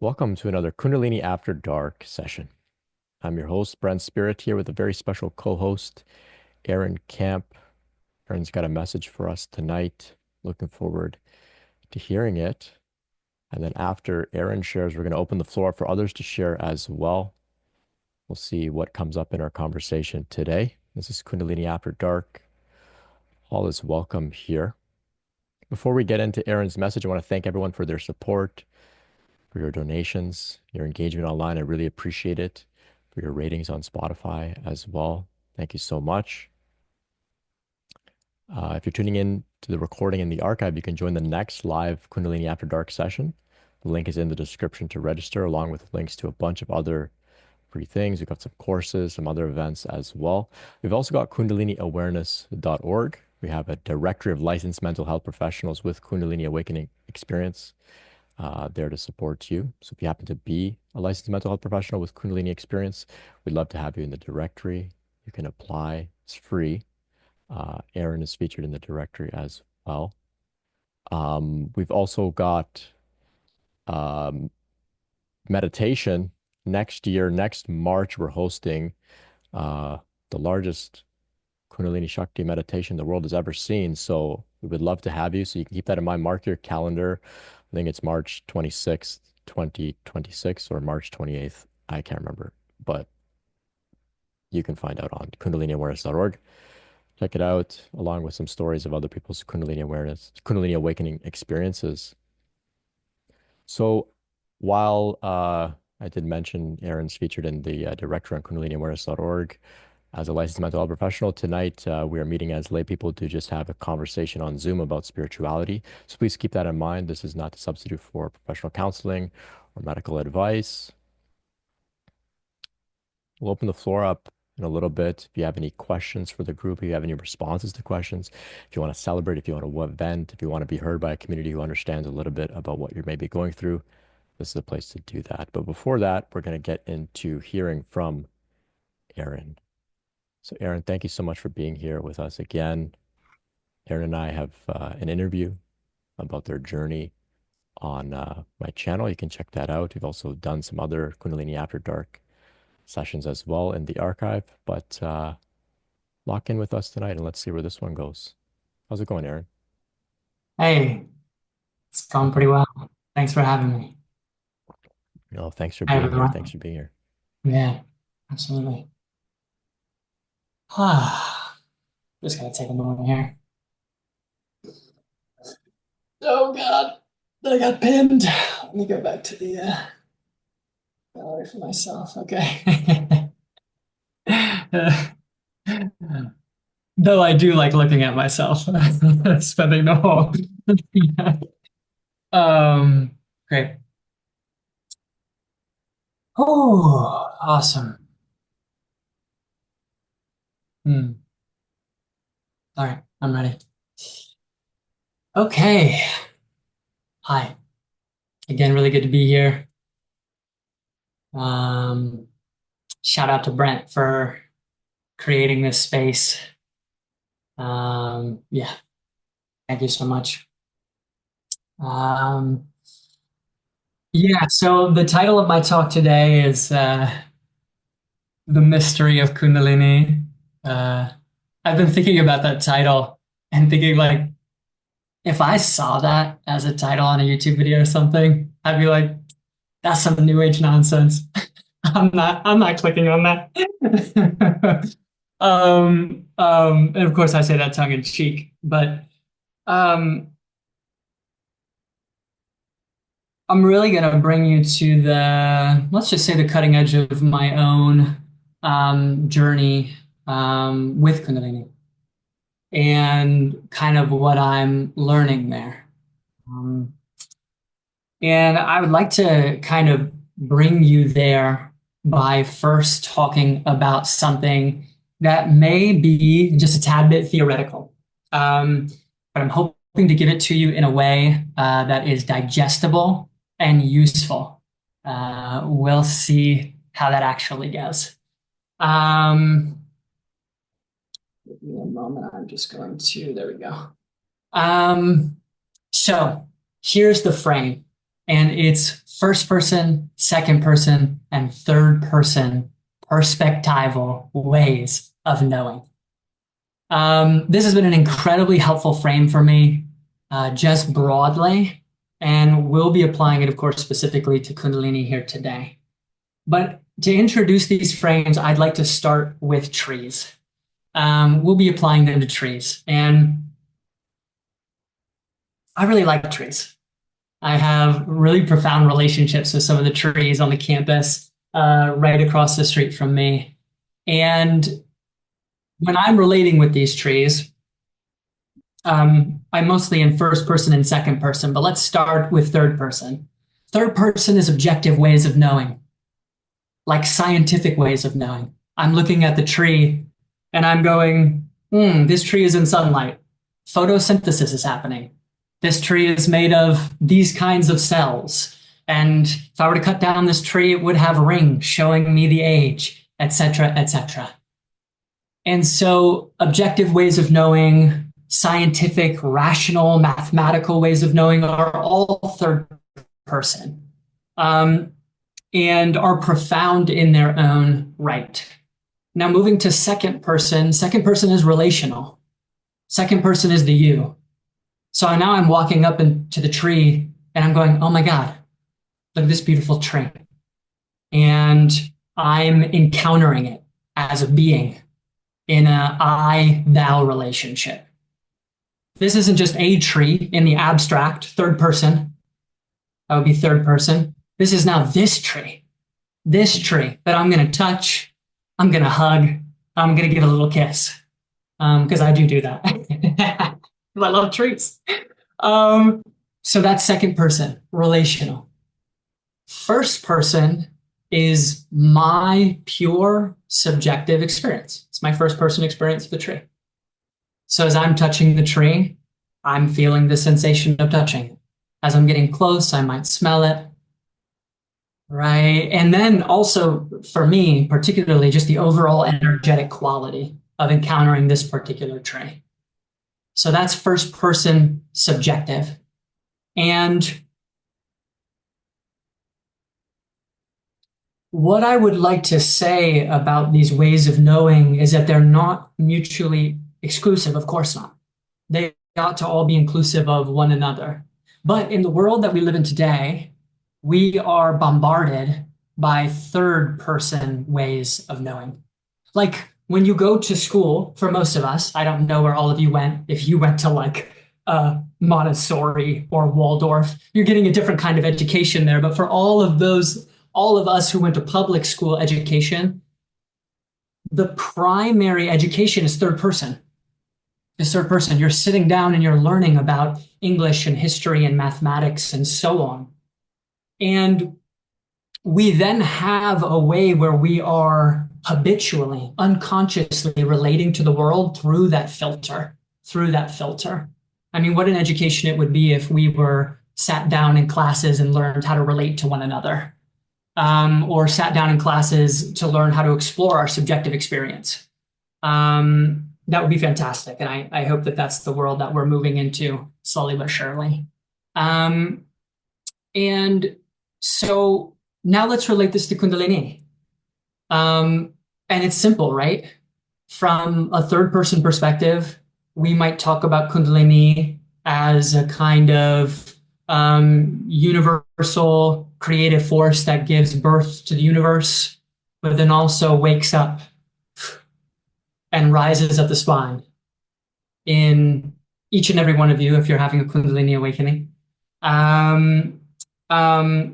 Welcome to another Kundalini After Dark session. I'm your host, Brent Spirit, here with a very special co-host, Aaron Camp. Aaron's got a message for us tonight. Looking forward to hearing it. And then after Aaron shares, we're going to open the floor for others to share as well. We'll see what comes up in our conversation today. This is Kundalini After Dark. All is welcome here. Before we get into Aaron's message, I want to thank everyone for their support, for your donations, your engagement online. I really appreciate it. For your ratings on Spotify as well. Thank you so much. If you're tuning in to the recording in the archive, you can join the next live Kundalini After Dark session. The link is in the description to register, along with links to a bunch of other free things. We've got some courses, some other events as well. We've also got KundaliniAwareness.org. We have a directory of licensed mental health professionals with Kundalini Awakening experience there to support you. So if you happen to be a licensed mental health professional with Kundalini experience, we'd love to have you in the directory. You can apply. It's free. Aaron is featured in the directory as well. We've also got um, meditation next year. Next March, we're hosting the largest Kundalini Shakti meditation the world has ever seen. So we would love to have you. So you can keep that in mind. Mark your calendar. I think it's March 26th, 2026 or March 28th. I can't remember, but you can find out on kundaliniawareness.org. Check it out, along with some stories of other people's Kundalini awareness, Kundalini awakening experiences. So while I did mention Aaron's featured in the directory on kundaliniawareness.org, as a licensed mental health professional, tonight we are meeting as lay people to just have a conversation on Zoom about spirituality. So please keep that in mind. This is not a substitute for professional counseling or medical advice. We'll open the floor up in a little bit. If you have any questions for the group, if you have any responses to questions, if you want to celebrate, if you want to vent, if you want to be heard by a community who understands a little bit about what you're maybe going through, this is a place to do that. But before that, we're going to get into hearing from Aaron. So Aaron, thank you so much for being here with us again. Aaron and I have an interview about their journey on my channel. You can check that out. We've also done some other Kundalini After Dark sessions as well in the archive. But lock in with us tonight and let's see where this one goes. How's it going, Aaron? Hey, it's going pretty well. Thanks for having me. No, thanks for Hi, being here. Thanks everyone. for being here. Yeah, absolutely. Just gonna take a moment here. Oh God, I got pinned. Let me go back to the gallery for myself. Okay. Though I do like looking at myself, spending the whole. um, Great. Oh, awesome. Hmm. All right, I'm ready. Okay. Hi. Again, really good to be here. Um, Shout out to Brent for creating this space. Yeah, thank you so much. Um, yeah, so the title of my talk today is The Mystery of Kundalini. Uh, I've been thinking about that title and thinking like, if I saw that as a title on a YouTube video or something, I'd be like, that's some new age nonsense. I'm not clicking on that. And of course I say that tongue in cheek, but um, I'm really gonna bring you to let's just say the cutting edge of my own journey with Kundalini and kind of what I'm learning there. Um, and I would like to kind of bring you there by first talking about something that may be just a tad bit theoretical. But I'm hoping to give it to you in a way that is digestible and useful. We'll see how that actually goes. Um, Give me a moment. I'm just going to, there we go. Um, so here's the frame. And it's first person, second person, and third person perspectival ways of knowing. This has been an incredibly helpful frame for me, just broadly, and we'll be applying it, of course, specifically to Kundalini here today. But to introduce these frames, I'd like to start with trees. We'll be applying them to trees, and I really like trees. I have really profound relationships with some of the trees on the campus, right across the street from me. And when I'm relating with these trees, I'm mostly in first person and second person, but let's start with third person. Third person is objective ways of knowing, like scientific ways of knowing. I'm looking at the tree and I'm going, this tree is in sunlight. Photosynthesis is happening. This tree is made of these kinds of cells. And if I were to cut down this tree, it would have rings showing me the age, etc., etc. And so objective ways of knowing, scientific, rational, mathematical ways of knowing are all third person, and are profound in their own right. Now, moving to second person is relational. Second person is the you. So now I'm walking up into the tree and I'm going, oh my God, look at this beautiful tree. And I'm encountering it as a being in a I thou relationship. This isn't just a tree in the abstract, third person. That would be third person. This is now this tree that I'm going to touch, I'm going to hug, I'm going to give a little kiss, because I do that. I love trees. So that's second person, relational. First person is my pure subjective experience. It's my first person experience of the tree. So as I'm touching the tree, I'm feeling the sensation of touching it. As I'm getting close, I might smell it. Right. And then also for me, particularly just the overall energetic quality of encountering this particular tree. So that's first person subjective. And what I would like to say about these ways of knowing is that they're not mutually exclusive. Of course not. They ought to all be inclusive of one another. But in the world that we live in today, we are bombarded by third person ways of knowing. Like when you go to school, for most of us, I don't know where all of you went. If you went to like Montessori or Waldorf, you're getting a different kind of education there. But for all of us who went to public school education, the primary education is third person. It's third person. You're sitting down and you're learning about English and history and mathematics and so on. And we then have a way where we are habitually, unconsciously relating to the world through that filter. I mean, what an education it would be if we were sat down in classes and learned how to relate to one another, or sat down in classes to learn how to explore our subjective experience. That would be fantastic. And I hope that that's the world that we're moving into slowly but surely. And so now let's relate this to Kundalini. And it's simple, right? From a third person perspective, we might talk about Kundalini as a kind of universal creative force that gives birth to the universe, but then also wakes up and rises at the spine in each and every one of you if you're having a Kundalini awakening.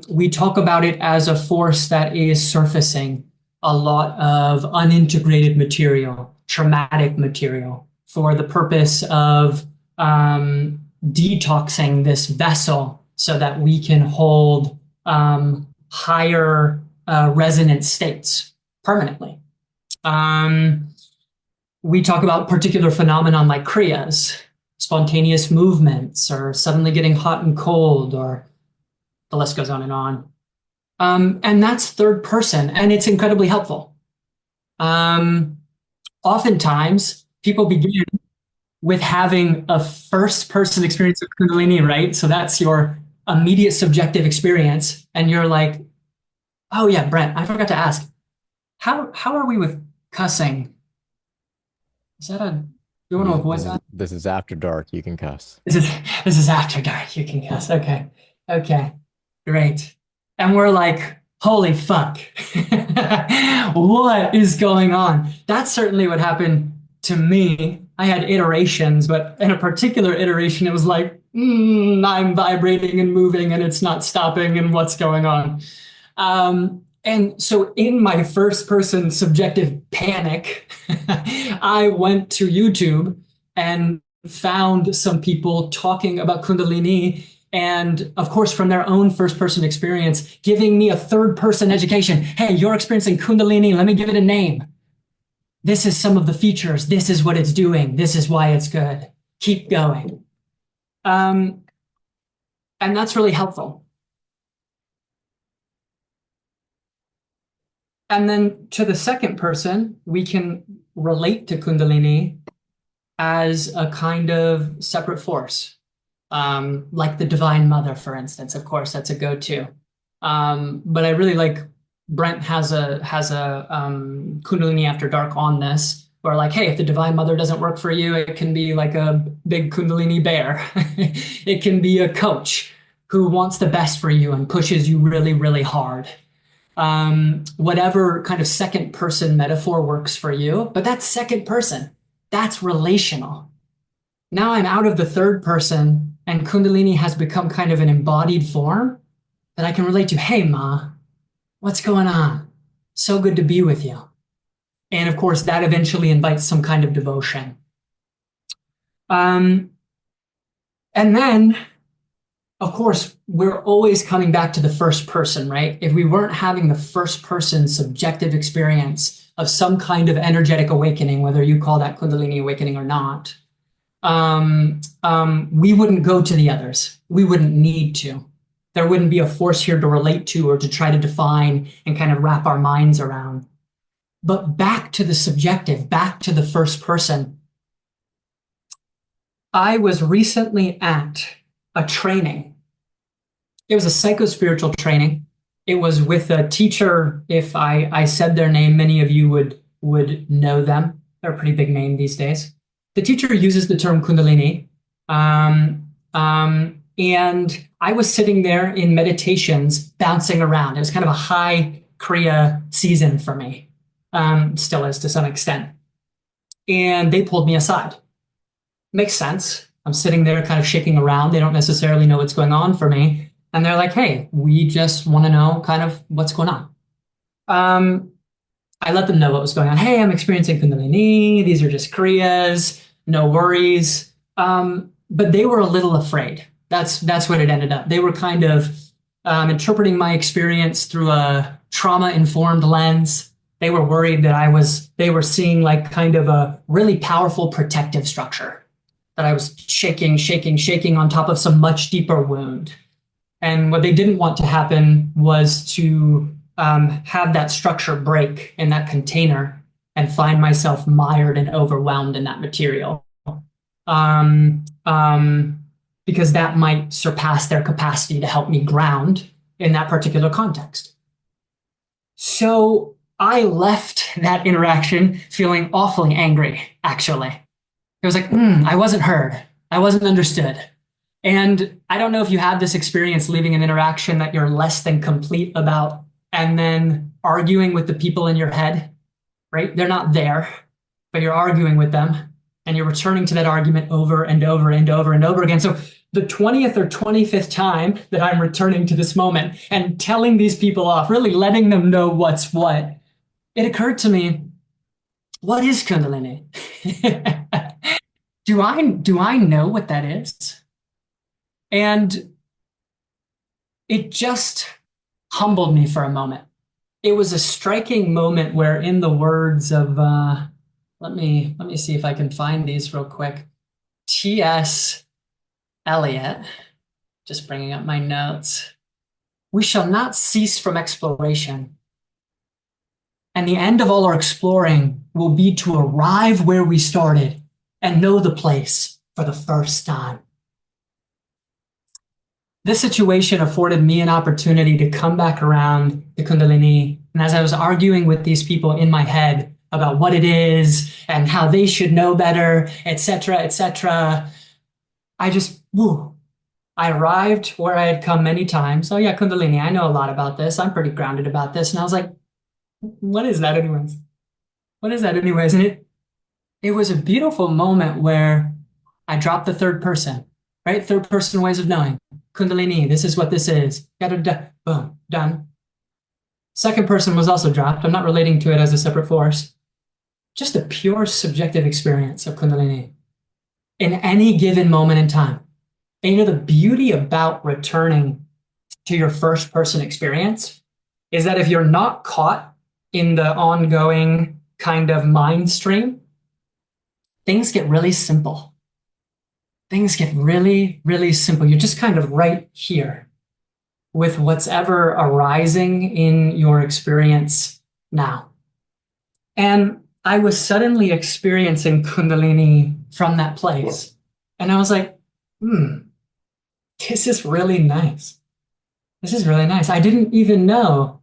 We talk about it as a force that is surfacing a lot of unintegrated material, traumatic material, for the purpose of detoxing this vessel so that we can hold higher resonant states permanently. We talk about particular phenomenon like kriyas, spontaneous movements, or suddenly getting hot and cold, or the list goes on and on. And that's third person, and it's incredibly helpful. Oftentimes, people begin with having a first person experience of Kundalini, right? So that's your immediate subjective experience, and you're like, oh yeah, Brent, I forgot to ask, how are we with cussing? Is that a, do you want to avoid that? This is after dark. You can cuss. This is this is after dark. You can guess. Okay. Okay. Great. And we're like, holy fuck. What is going on? That's certainly what happened to me. I had iterations, but in a particular iteration, it was like, I'm vibrating and moving and it's not stopping, and what's going on? And so in my first person subjective panic, I went to YouTube and found some people talking about Kundalini. And of course, from their own first person experience, giving me a third person education. Hey, you're experiencing Kundalini. Let me give it a name. This is some of the features. This is what it's doing. This is why it's good. Keep going. And that's really helpful. And then to the second person, we can relate to Kundalini as a kind of separate force, like the Divine Mother, for instance. Of course, that's a go-to. But I really like Brent has a Kundalini After Dark on this, where like, hey, if the Divine Mother doesn't work for you, it can be like a big Kundalini bear. It can be a coach who wants the best for you and pushes you really, really hard. Whatever kind of second person metaphor works for you, but that's second person. That's relational. Now I'm out of the third person, and Kundalini has become kind of an embodied form that I can relate to. Hey, Ma, what's going on? So good to be with you. And of course, that eventually invites some kind of devotion. And then, of course, we're always coming back to the first person, right? If we weren't having the first person subjective experience of some kind of energetic awakening, whether you call that Kundalini awakening or not, we wouldn't go to the others. We wouldn't need to. There wouldn't be a force here to relate to or to try to define and kind of wrap our minds around. But back to the subjective, back to the first person. I was recently at a training. It was a psycho-spiritual training. It was with a teacher. If I said their name, many of you would know them. They're a pretty big name these days. The teacher uses the term Kundalini. And I was sitting there in meditations, bouncing around. It was kind of a high Kriya season for me. Still is to some extent. And they pulled me aside. Makes sense. I'm sitting there kind of shaking around. They don't necessarily know what's going on for me. And they're like, hey, we just want to know kind of what's going on. I let them know what was going on. Hey, I'm experiencing Kundalini. These are just Kriyas. No worries. But they were a little afraid. That's what it ended up. They were kind of interpreting my experience through a trauma-informed lens. They were worried that they were seeing like kind of a really powerful protective structure, that I was shaking on top of some much deeper wound. And what they didn't want to happen was to have that structure break in that container and find myself mired and overwhelmed in that material. Because that might surpass their capacity to help me ground in that particular context. So I left that interaction feeling awfully angry, actually. It was like, I wasn't heard. I wasn't understood. And I don't know if you have this experience leaving an interaction that you're less than complete about and then arguing with the people in your head, right? They're not there, but you're arguing with them and you're returning to that argument over and over and over and over again. So the 20th or 25th time that I'm returning to this moment and telling these people off, really letting them know what's what, it occurred to me, what is Kundalini? Do I know what that is? And it just humbled me for a moment. It was a striking moment where, in the words of let me see if I can find these real quick. T.S. Eliot, just bringing up my notes. We shall not cease from exploration. And the end of all our exploring will be to arrive where we started and know the place for the first time. this situation afforded me an opportunity to come back around the Kundalini. And as I was arguing with these people in my head about what it is and how they should know better, etc., I just, woo, I arrived where I had come many times. Oh yeah, Kundalini, I know a lot about this. I'm pretty grounded about this. And I was like, what is that anyways? What is that anyways? And it was a beautiful moment where I dropped the third person, right? Third person ways of knowing. Kundalini, this is what this is. Boom, done. Second person was also dropped. I'm not relating to it as a separate force. Just a pure subjective experience of Kundalini in any given moment in time. And you know, the beauty about returning to your first person experience is that if you're not caught in the ongoing kind of mind stream, things get really simple. Things get really, really simple. You're just kind of right here with what's ever arising in your experience now. And I was suddenly experiencing Kundalini from that place. And I was like, this is really nice. This is really nice. I didn't even know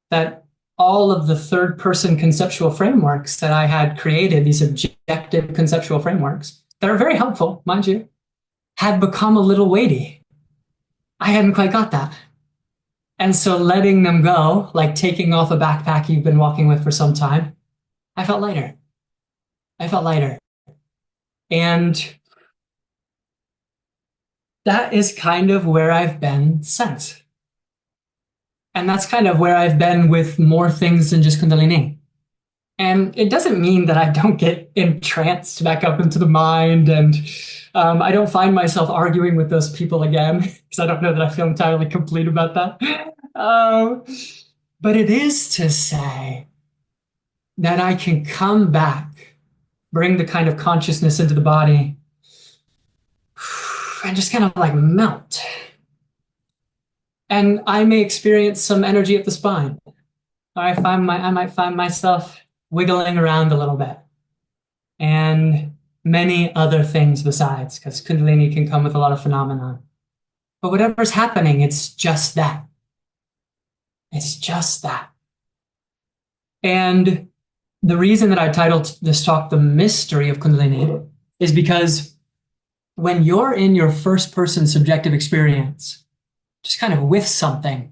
that all of the third person conceptual frameworks that I had created, these objective conceptual frameworks that are very helpful, mind you, had become a little weighty. I hadn't quite got that. And so letting them go, like taking off a backpack you've been walking with for some time, I felt lighter. I felt lighter. And that is kind of where I've been since. And that's kind of where I've been with more things than just Kundalini. And it doesn't mean that I don't get entranced back up into the mind and I don't find myself arguing with those people again because I don't know that I feel entirely complete about that. But it is to say that I can come back, bring the kind of consciousness into the body and just kind of like melt. And I may experience some energy at the spine. I might find myself wiggling around a little bit. And many other things besides, because Kundalini can come with a lot of phenomena. But whatever's happening, it's just that. It's just that. And the reason that I titled this talk The Mystery of Kundalini is because when you're in your first person subjective experience, just kind of with something,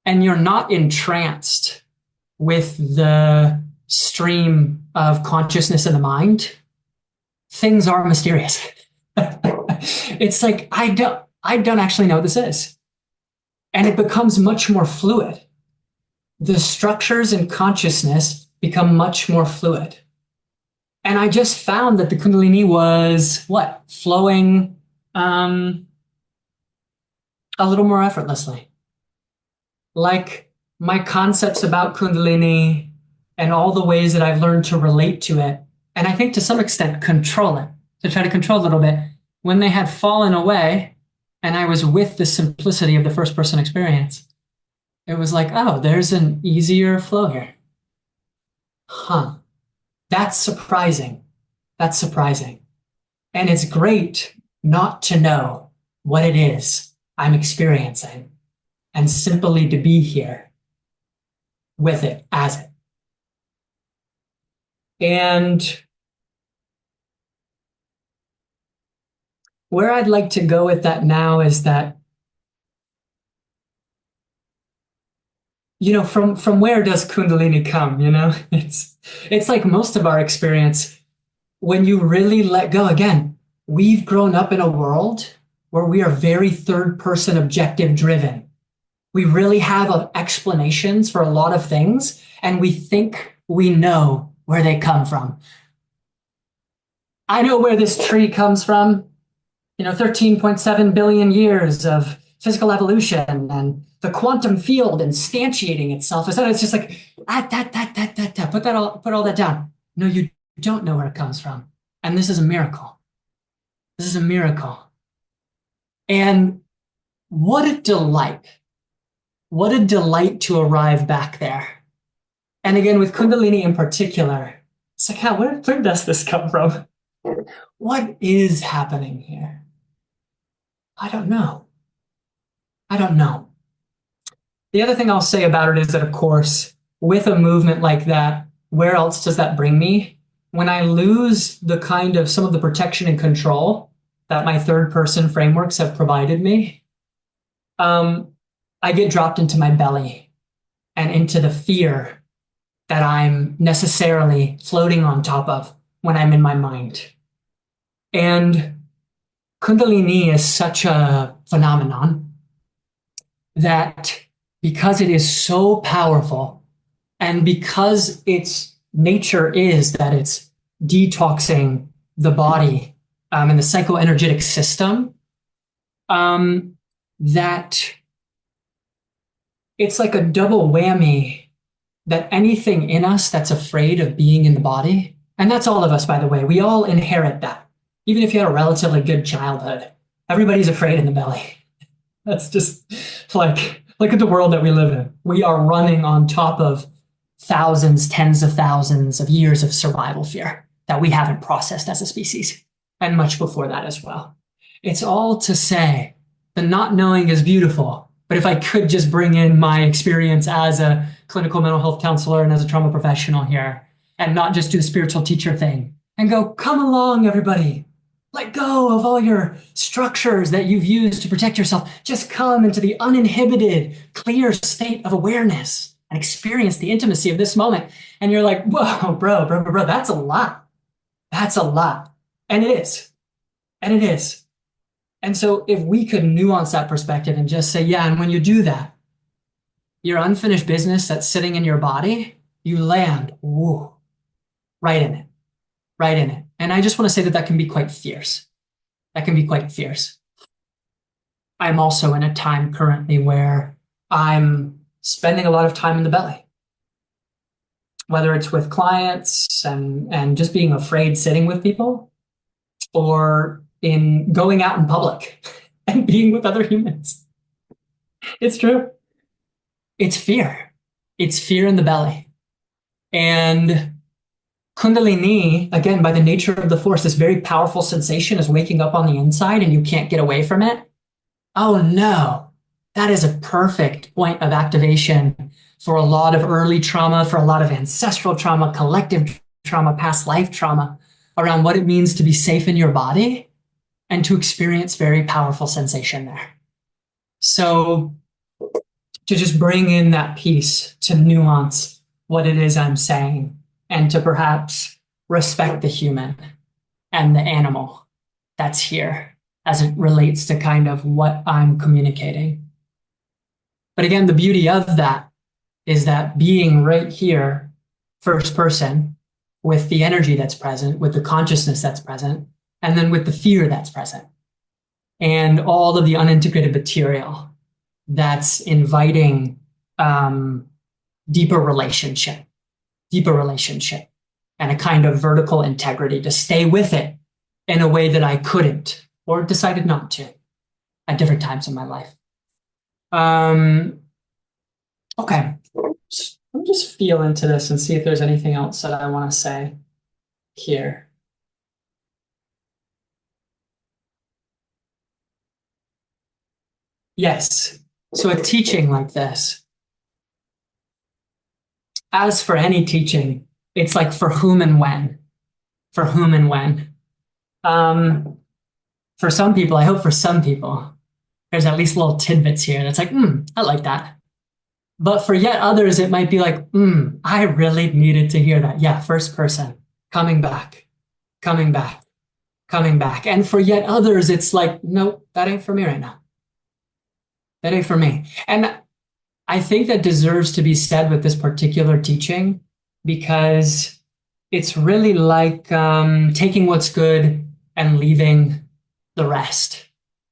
and you're not entranced with the stream of consciousness in the mind, things are mysterious. It's like, I don't actually know what this is. And it becomes much more fluid. The structures in consciousness become much more fluid. And I just found that the Kundalini was flowing a little more effortlessly. Like my concepts about Kundalini and all the ways that I've learned to relate to it, and I think to some extent control it, to try to control it a little bit, when they had fallen away and I was with the simplicity of the first person experience, it was like, oh, there's an easier flow here. Huh. That's surprising. That's surprising. And it's great not to know what it is I'm experiencing and simply to be here with it as it. And where I'd like to go with that now is that, from where does Kundalini come? It's like most of our experience, when you really let go, again, we've grown up in a world where we are very third person objective driven. We really have explanations for a lot of things, and we think we know where they come from. I know where this tree comes from. 13.7 billion years of physical evolution and the quantum field instantiating itself. It's just like, put all that down. No, you don't know where it comes from. And this is a miracle. This is a miracle. And what a delight. What a delight to arrive back there. And again, with Kundalini in particular, it's like, where does this come from? What is happening here? I don't know. I don't know. The other thing I'll say about it is that, of course, with a movement like that, where else does that bring me? When I lose the kind of some of the protection and control that my third person frameworks have provided me, um, I get dropped into my belly and into the fear that I'm necessarily floating on top of when I'm in my mind. And Kundalini is such a phenomenon that because it is so powerful and because its nature is that it's detoxing the body and the psychoenergetic system, um, that it's like a double whammy that anything in us that's afraid of being in the body, and that's all of us, by the way, we all inherit that. Even if you had a relatively good childhood, everybody's afraid in the belly. That's just like, look at the world that we live in. We are running on top of thousands, tens of thousands of years of survival fear that we haven't processed as a species, and much before that as well. It's all to say the not knowing is beautiful, but if I could just bring in my experience as a clinical mental health counselor and as a trauma professional here, and not just do the spiritual teacher thing and go, come along, everybody. Let go of all your structures that you've used to protect yourself. Just come into the uninhibited, clear state of awareness and experience the intimacy of this moment. And you're like, whoa, bro, that's a lot. That's a lot. And it is. And it is. And so if we could nuance that perspective and just say, yeah, and when you do that, your unfinished business that's sitting in your body, you land, woo, right in it, right in it. And I just want to say that that can be quite fierce. That can be quite fierce. I'm also in a time currently where I'm spending a lot of time in the belly, whether it's with clients and just being afraid sitting with people, or in going out in public and being with other humans. It's true. It's fear. It's fear in the belly. And Kundalini, again, by the nature of the force, this very powerful sensation is waking up on the inside and you can't get away from it. Oh no, that is a perfect point of activation for a lot of early trauma, for a lot of ancestral trauma, collective trauma, past life trauma, around what it means to be safe in your body and to experience very powerful sensation there. So to just bring in that piece to nuance what it is I'm saying and to perhaps respect the human and the animal that's here as it relates to kind of what I'm communicating. But again, the beauty of that is that being right here, first person, with the energy that's present, with the consciousness that's present, and then with the fear that's present, and all of the unintegrated material that's inviting deeper relationship, and a kind of vertical integrity to stay with it in a way that I couldn't or decided not to at different times in my life. Okay, let me just feel into this and see if there's anything else that I want to say here. Yes, so a teaching like this, as for any teaching, it's like for whom and when, for whom and when. For some people, I hope for some people, there's at least little tidbits here that's like, I like that. But for yet others, it might be like, I really needed to hear that. Yeah, first person, coming back, coming back, coming back. And for yet others, it's like, nope, that ain't for me right now. That ain't for me. And I think that deserves to be said with this particular teaching because it's really like taking what's good and leaving the rest.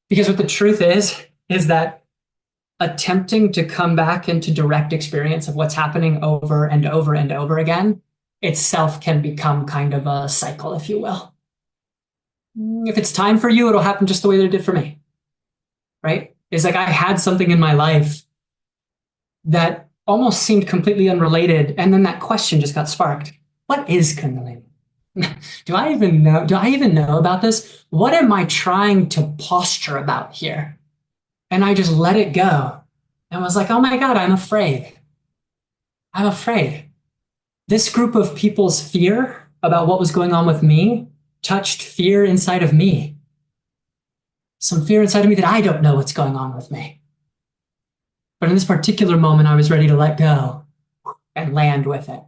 Because what the truth is that attempting to come back into direct experience of what's happening over and over and over again itself can become kind of a cycle, if you will. If it's time for you, it'll happen just the way that it did for me, right? It's like I had something in my life that almost seemed completely unrelated, and then that question just got sparked. What is Kundalini? Do I even know? Do I even know about this? What am I trying to posture about here? And I just let it go and was like, oh my God, I'm afraid. I'm afraid. This group of people's fear about what was going on with me touched fear inside of me, some fear inside of me that I don't know what's going on with me. But in this particular moment, I was ready to let go and land with it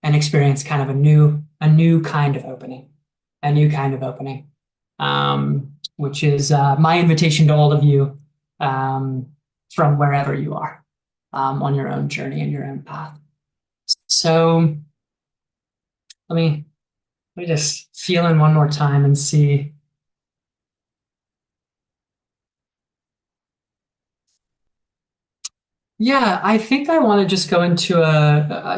and experience kind of a new kind of opening, a new kind of opening, which is my invitation to all of you um, from wherever you are on your own journey and your own path. So let me just feel in one more time and see. Yeah, I think I want to just go into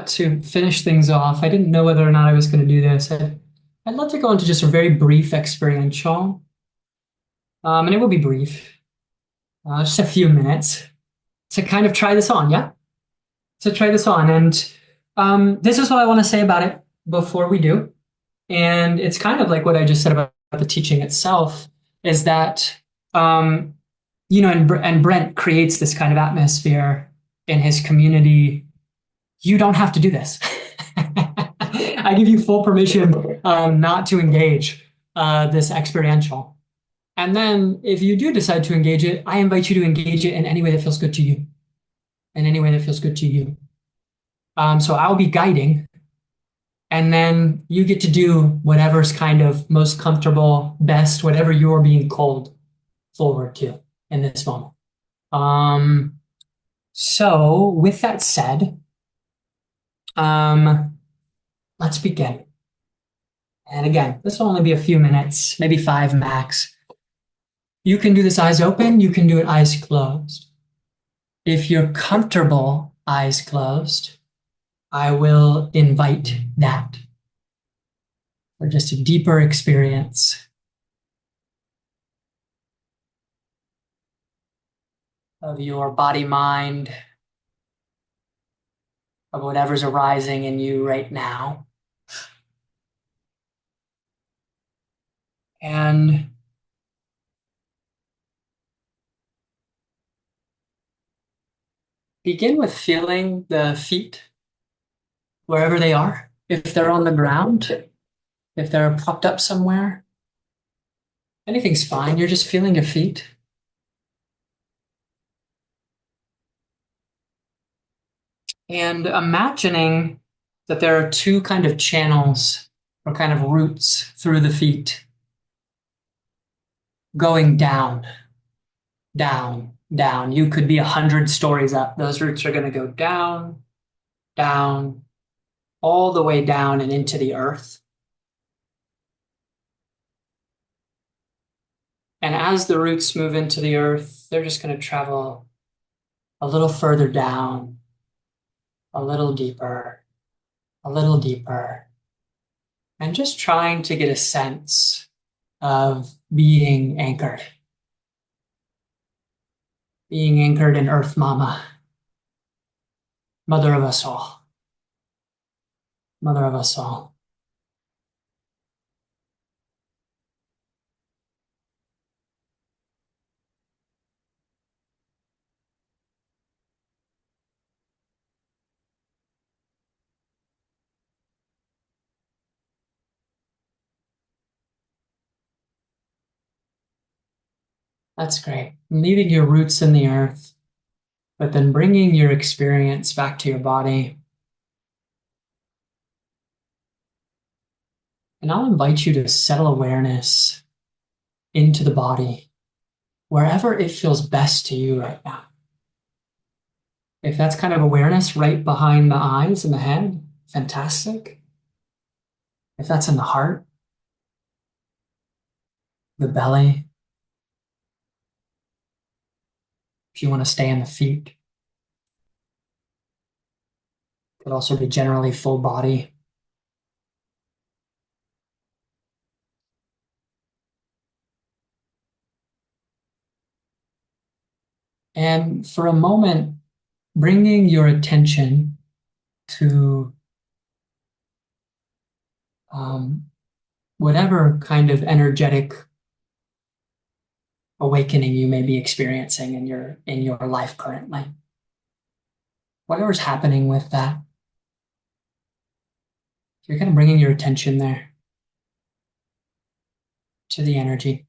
to finish things off. I didn't know whether or not I was going to do this. I'd love to go into just a very brief experiential, and it will be brief, just a few minutes to kind of try this on. Yeah, to try this on, and this is what I want to say about it before we do. And it's kind of like what I just said about the teaching itself, is that um, and Brent creates this kind of atmosphere in his community. You don't have to do this. I give you full permission not to engage this experiential. And then if you do decide to engage it, I invite you to engage it in any way that feels good to you, in any way that feels good to you. So I'll be guiding, and then you get to do whatever's kind of most comfortable, best, whatever you're being called forward to in this moment. Um, so with that said, um, let's begin. And again, this will only be a few minutes, maybe 5 max. You can do this eyes open, you can do it eyes closed. If you're comfortable eyes closed, I will invite that for just a deeper experience of your body mind, of whatever's arising in you right now. And begin with feeling the feet wherever they are. If they're on the ground, if they're propped up somewhere, anything's fine. You're just feeling your feet. And imagining that there are two kind of channels or kind of roots through the feet going down, down, down. You could be 100 stories up. Those roots are going to go down, down, all the way down and into the earth. And as the roots move into the earth, they're just going to travel a little further down, a little deeper, a little deeper, and just trying to get a sense of being anchored in Earth Mama, mother of us all, mother of us all. That's great. Leaving your roots in the earth, but then bringing your experience back to your body. And I'll invite you to settle awareness into the body, wherever it feels best to you right now. If that's kind of awareness right behind the eyes and the head, fantastic. If that's in the heart, the belly, if you want to stay in the feet, could also be generally full body. And for a moment, bringing your attention to whatever kind of energetic awakening you may be experiencing in your life currently. Whatever's happening with that, you're kind of bringing your attention there to the energy.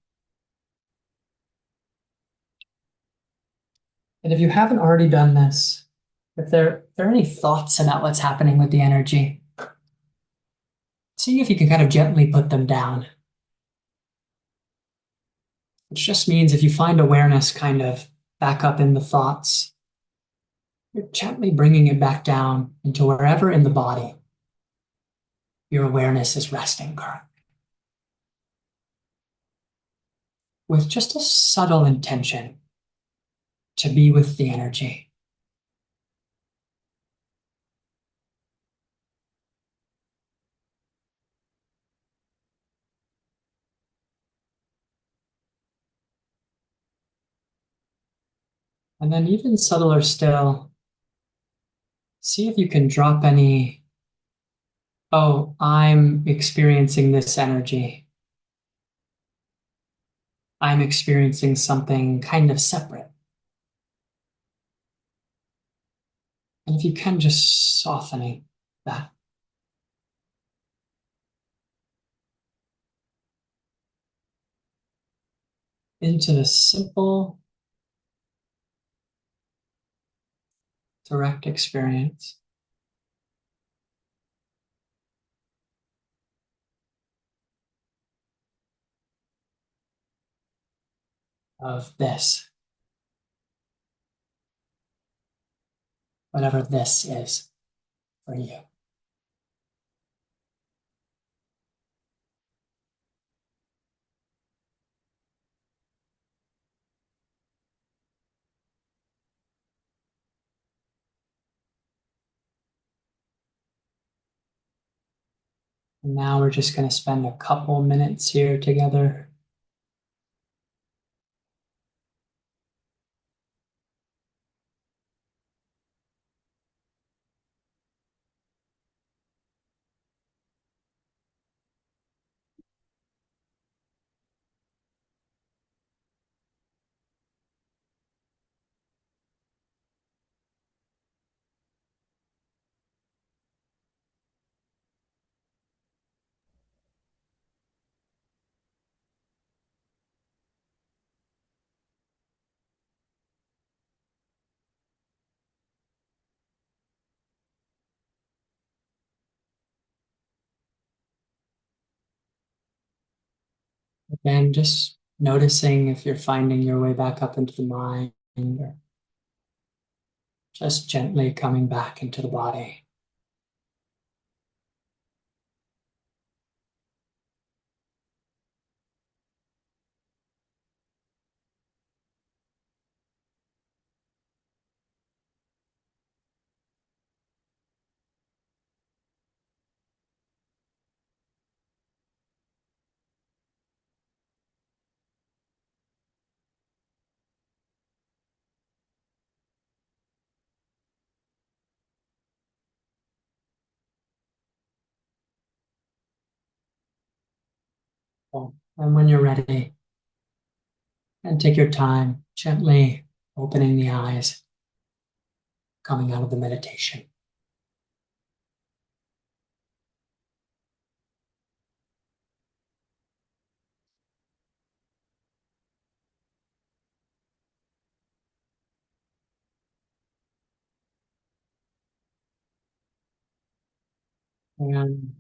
And if you haven't already done this, if there are any thoughts about what's happening with the energy, see if you can kind of gently put them down. Which just means if you find awareness kind of back up in the thoughts, you're gently bringing it back down into wherever in the body your awareness is resting currently. With just a subtle intention to be with the energy. And then even subtler still, see if you can drop any, oh, I'm experiencing this energy. I'm experiencing something kind of separate. And if you can, just softening that. Into the simple, direct experience of this, whatever this is for you. And now we're just going to spend a couple minutes here together. Again, just noticing if you're finding your way back up into the mind or just gently coming back into the body. Cool. And when you're ready, and take your time, gently opening the eyes, coming out of the meditation. And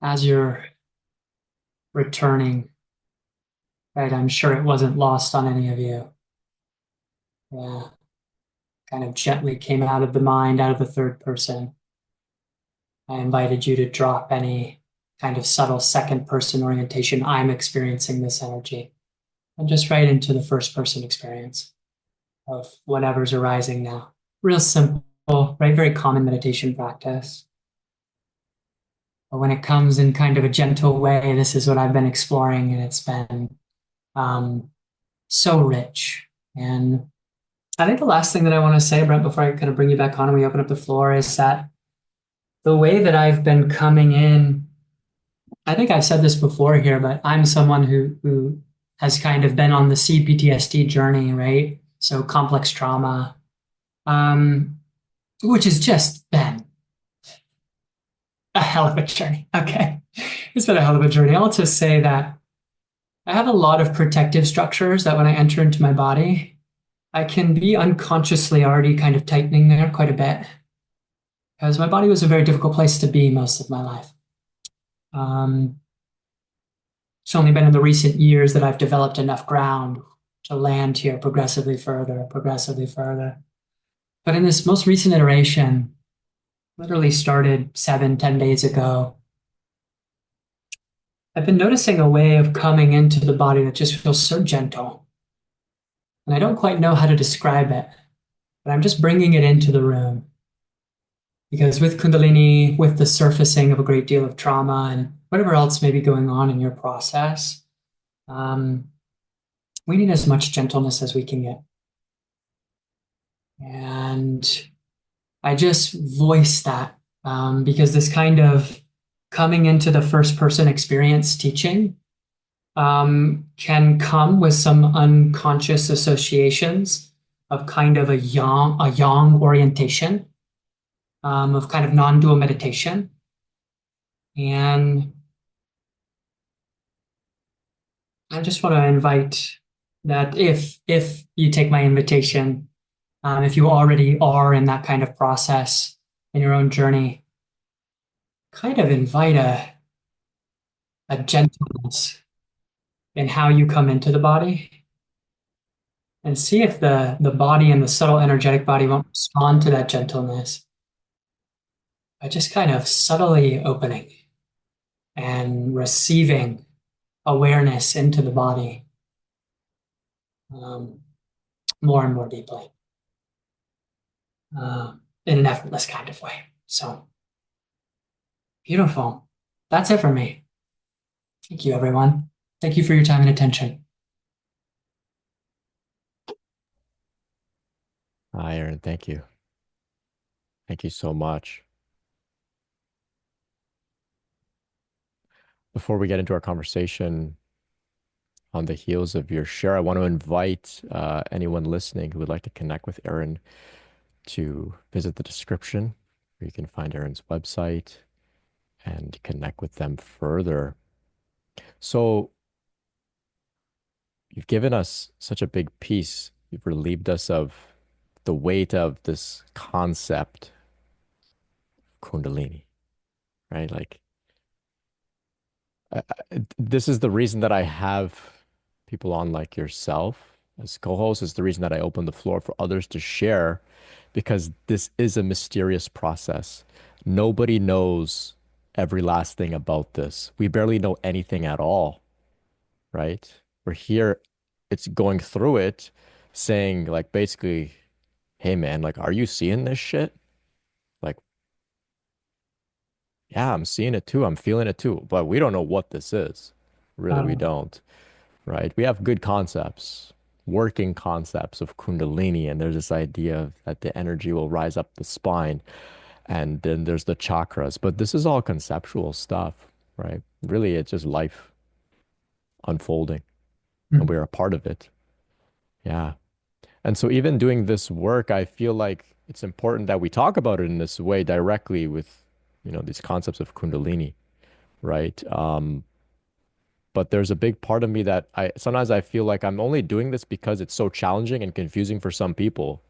as you're returning, right, I'm sure it wasn't lost on any of you. Yeah, kind of gently came out of the mind, out of the third person. I invited you to drop any kind of subtle second person orientation. I'm experiencing this energy. And just right into the first person experience of whatever's arising now. Real simple, right? Very common meditation practice. But when it comes in kind of a gentle way, this is what I've been exploring, and it's been so rich. And I think the last thing that I want to say, Brent, before I kind of bring you back on and we open up the floor, is that the way that I've been coming in, I think I've said this before here, but I'm someone who has kind of been on the CPTSD journey, right? So complex trauma, um, which has just been a hell of a journey. Okay. It's been a hell of a journey. I'll just say that I have a lot of protective structures that when I enter into my body, I can be unconsciously already kind of tightening there quite a bit because my body was a very difficult place to be most of my life. Um, it's only been in the recent years that I've developed enough ground to land here progressively further, progressively further. But in this most recent iteration, literally started 7, 10 days ago, I've been noticing a way of coming into the body that just feels so gentle. And I don't quite know how to describe it, but I'm just bringing it into the room. Because with Kundalini, with the surfacing of a great deal of trauma and whatever else may be going on in your process, um, we need as much gentleness as we can get. And I just voice that because this kind of coming into the first person experience teaching can come with some unconscious associations of kind of a yang orientation, of kind of non-dual meditation. And I just want to invite that if you take my invitation, if you already are in that kind of process in your own journey, kind of invite a gentleness in how you come into the body and see if the body and the subtle energetic body won't respond to that gentleness by just kind of subtly opening and receiving awareness into the body um, more and more deeply in an effortless kind of way. So beautiful. That's it for me. Thank you, everyone. Thank you for your time and attention. Hi, Aaron. Thank you. Thank you so much. Before we get into our conversation on the heels of your share, I want to invite anyone listening who would like to connect with Aaron to visit the description where you can find Aaron's website and connect with them further. So, you've given us such a big piece. You've relieved us of the weight of this concept, Kundalini, right? Like, this is the reason that I have people on like yourself as co-hosts, is the reason that I open the floor for others to share, because this is a mysterious process. Nobody knows every last thing about this. We barely know anything at all, right? We're here, it's going through it, saying like basically, hey man, like, are you seeing this shit? Like, yeah, I'm seeing it too. I'm feeling it too, but we don't know what this is. Really, we Um, don't. Right? We have good concepts, working concepts of Kundalini, and there's this idea of that the energy will rise up the spine, and then there's the chakras. But this is all conceptual stuff, right? Really, it's just life unfolding, and we're a part of it. Yeah. And so, even doing this work, I feel like it's important that we talk about it in this way directly with, these concepts of Kundalini, right? But there's a big part of me that I sometimes I feel like I'm only doing this because it's so challenging and confusing for some people.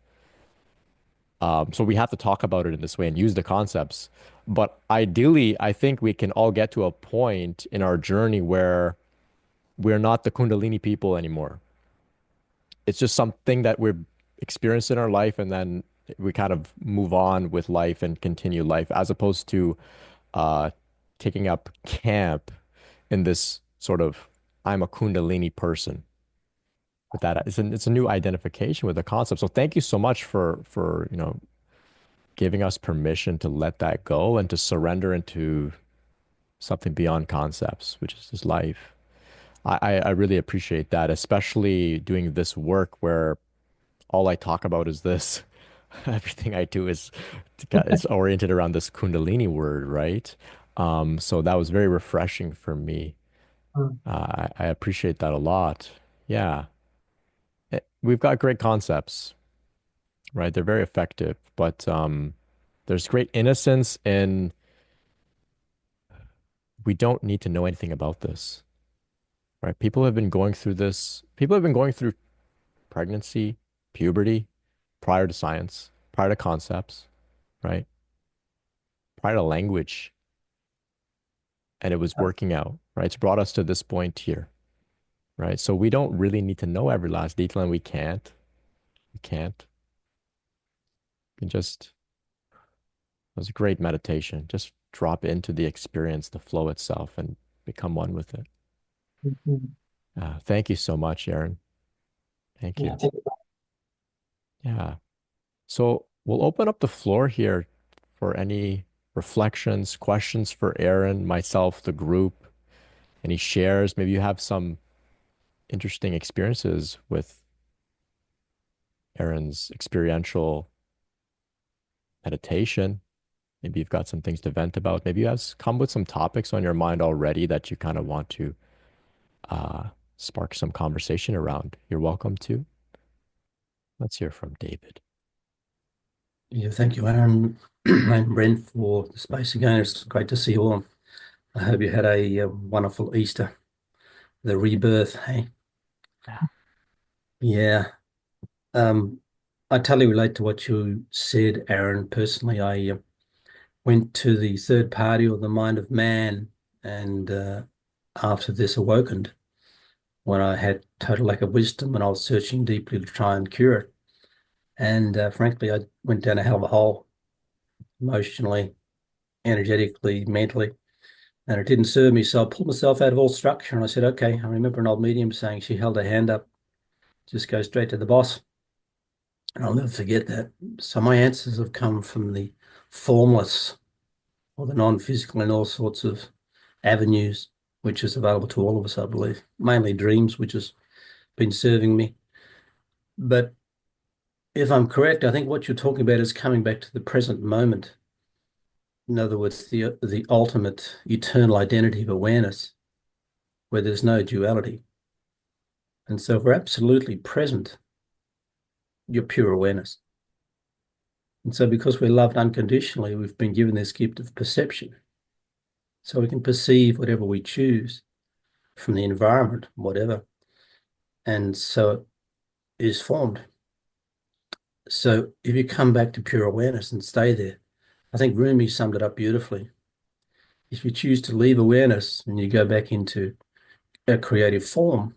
So we have to talk about it in this way and use the concepts. But ideally, I think we can all get to a point in our journey where we're not the Kundalini people anymore. It's just something that we're experienced in our life, and then we kind of move on with life and continue life, as opposed to uh, taking up camp in this sort of I'm a Kundalini person. With that, it's a new identification with the concept. So thank you so much for giving us permission to let that go and to surrender into something beyond concepts, which is just life. I really appreciate that, especially doing this work where all I talk about is this. Everything I do is oriented around this Kundalini word, right? So that was very refreshing for me. Mm, I appreciate that a lot. Yeah. We've got great concepts, right? They're very effective, but there's great innocence in we don't need to know anything about this, right? People have been going through this. People have been going through pregnancy, puberty, prior to science, prior to concepts, right? Prior to language, and it was working out, right? It's brought us to this point here, right? So we don't really need to know every last detail, and we can't. We can't. We can just, it was a great meditation. Just drop into the experience, the flow itself, and become one with it. mm, mm. Thank you so much, Aaron. Thank Yeah, you. Yeah. So we'll open up the floor here for any reflections, questions for Aaron, myself, the group, any shares. Maybe you have some interesting experiences with Aaron's experiential meditation. Maybe you've got some things to vent about. Maybe you have come with some topics on your mind already that you kind of want to uh, spark some conversation around. You're welcome to. Let's hear from David. Yeah, thank you, Aaron and Brent, for the space again. It's great to see you all. I hope you had a wonderful Easter, the rebirth. Hey, yeah. Um, I totally relate to what you said, Aaron. Personally, I went to the third party or the mind of man, and after this awakened, when I had total lack of wisdom and I was searching deeply to try and cure it. And frankly, I went down a hell of a hole emotionally, energetically, mentally. And it didn't serve me. So I pulled myself out of all structure and I said, okay, I remember an old medium saying she held her hand up, just go straight to the boss. And I'll never forget that. So my answers have come from the formless or the non-physical in all sorts of avenues, which is available to all of us, I believe. Mainly dreams, which has been serving me. But if I'm correct, I think what you're talking about is coming back to the present moment. In other words, the ultimate eternal identity of awareness, where there's no duality. And so if we're absolutely present, you're pure awareness. And so because we're loved unconditionally, we've been given this gift of perception. So we can perceive whatever we choose from the environment, whatever. And so it is formed. So if you come back to pure awareness and stay there, I think Rumi summed it up beautifully. If you choose to leave awareness and you go back into a creative form,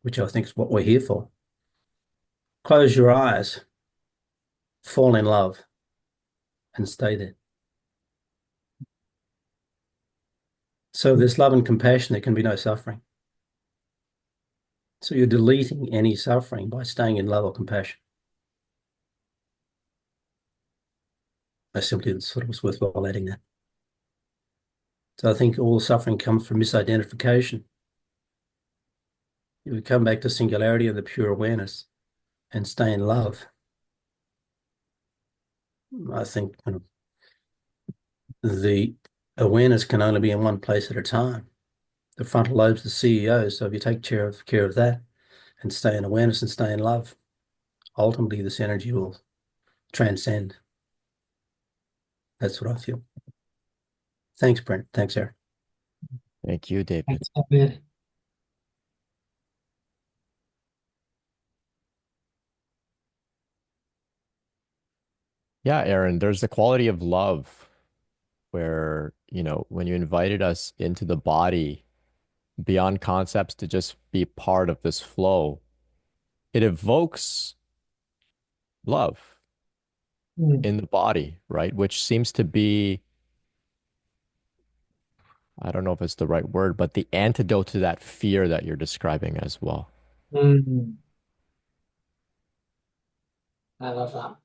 which I think is what we're here for, close your eyes, fall in love, and stay there. So there's love and compassion, there can be no suffering. So you're deleting any suffering by staying in love or compassion. I simply thought it was worthwhile adding that. So I think all suffering comes from misidentification. You come back to singularity and the pure awareness and stay in love. I think the awareness can only be in one place at a time. The frontal lobe's the CEO. So if you take care of that and stay in awareness and stay in love, ultimately this energy will transcend. That's what I feel. Thanks, Brent. Thanks, Eric. Thank you, David. thanks, David. Yeah, Aaron, there's the quality of love where, when you invited us into the body beyond concepts to just be part of this flow, it evokes love Mm, in the body, right? Which seems to be, I don't know if it's the right word, but the antidote to that fear that you're describing as well. mm. I love that.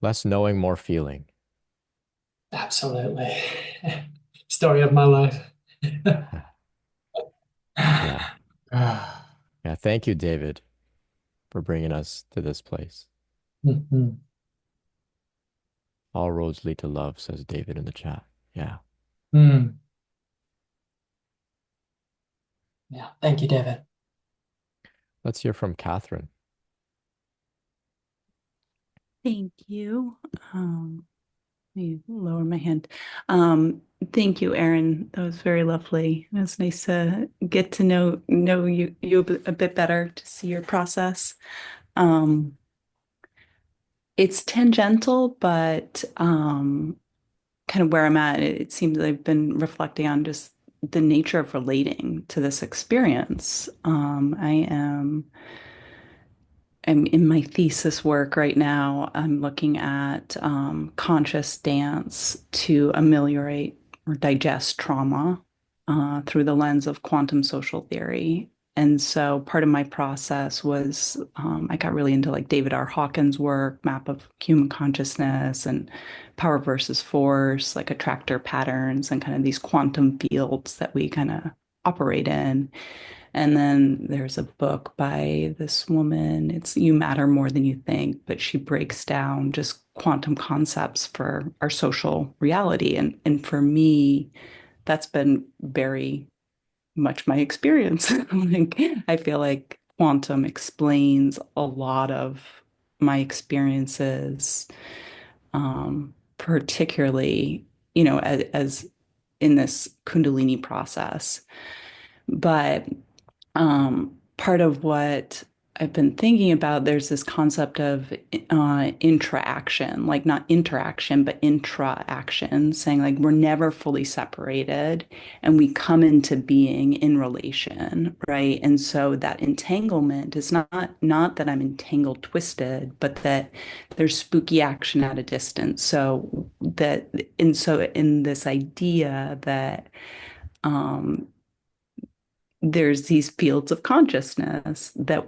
Less knowing, more feeling. Absolutely. Story of my life. Yeah. Yeah. Thank you, David, for bringing us to this place. Mhm. All roads lead to love, says David in the chat. Yeah. Hmm. Yeah. Thank you, David. Let's hear from Catherine. Thank you. Let me lower my hand. Um, Thank you, Erin. That was very lovely. It was nice to get to know you a bit better, to see your process. Um, it's tangential, but kind of where I'm at, it seems I've been reflecting on just the nature of relating to this experience. I'm in my thesis work right now. I'm looking at conscious dance to ameliorate or digest trauma through the lens of quantum social theory. And so part of my process was I got really into like David R. Hawkins' work, map of human consciousness, and power versus force, like attractor patterns, and kind of these quantum fields that we kind of operate in. And then there's a book by this woman. It's You Matter More Than You Think, but she breaks down just quantum concepts for our social reality. And for me, that's been very much my experience. Like I feel like quantum explains a lot of my experiences, particularly, as in this Kundalini process. But part of what I've been thinking about, there's this concept of intra-action, like not interaction, but intra-action, saying like we're never fully separated and we come into being in relation, right? And so that entanglement is not that I'm entangled, twisted, but that there's spooky action at a distance. So in this idea that um, there's these fields of consciousness that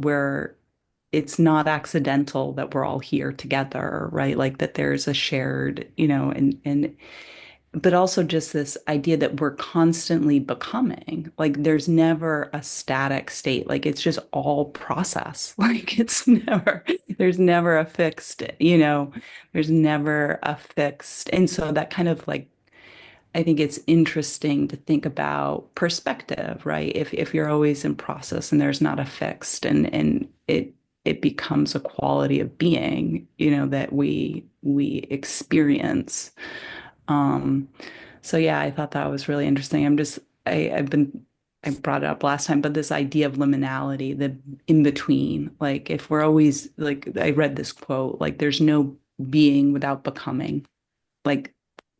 it's not accidental that we're all here together, right? Like that there's a shared, and but also just this idea that we're constantly becoming. Like there's never a static state. Like it's just all process. Like there's never a fixed, there's never a fixed. And so that kind of like I think it's interesting to think about perspective, right? If you're always in process and there's not a fixed and it becomes a quality of being, that we experience. Um, so yeah, I thought that was really interesting. I brought it up last time, but this idea of liminality, the in between, like if we're always like I read this quote, like there's no being without becoming. Like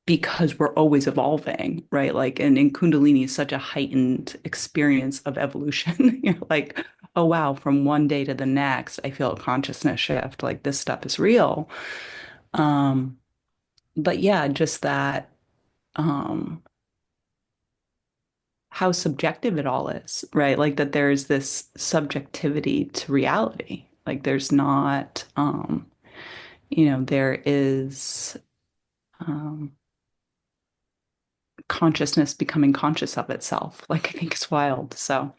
because we're always evolving, right? Like, and in Kundalini is such a heightened experience of evolution. You're like, oh wow, from one day to the next, I feel a consciousness shift. Like this stuff is real. Um, but yeah, just that how subjective it all is, right? Like that there's this subjectivity to reality. Like there's not, there is um consciousness becoming conscious of itself. Like I think it's wild. So,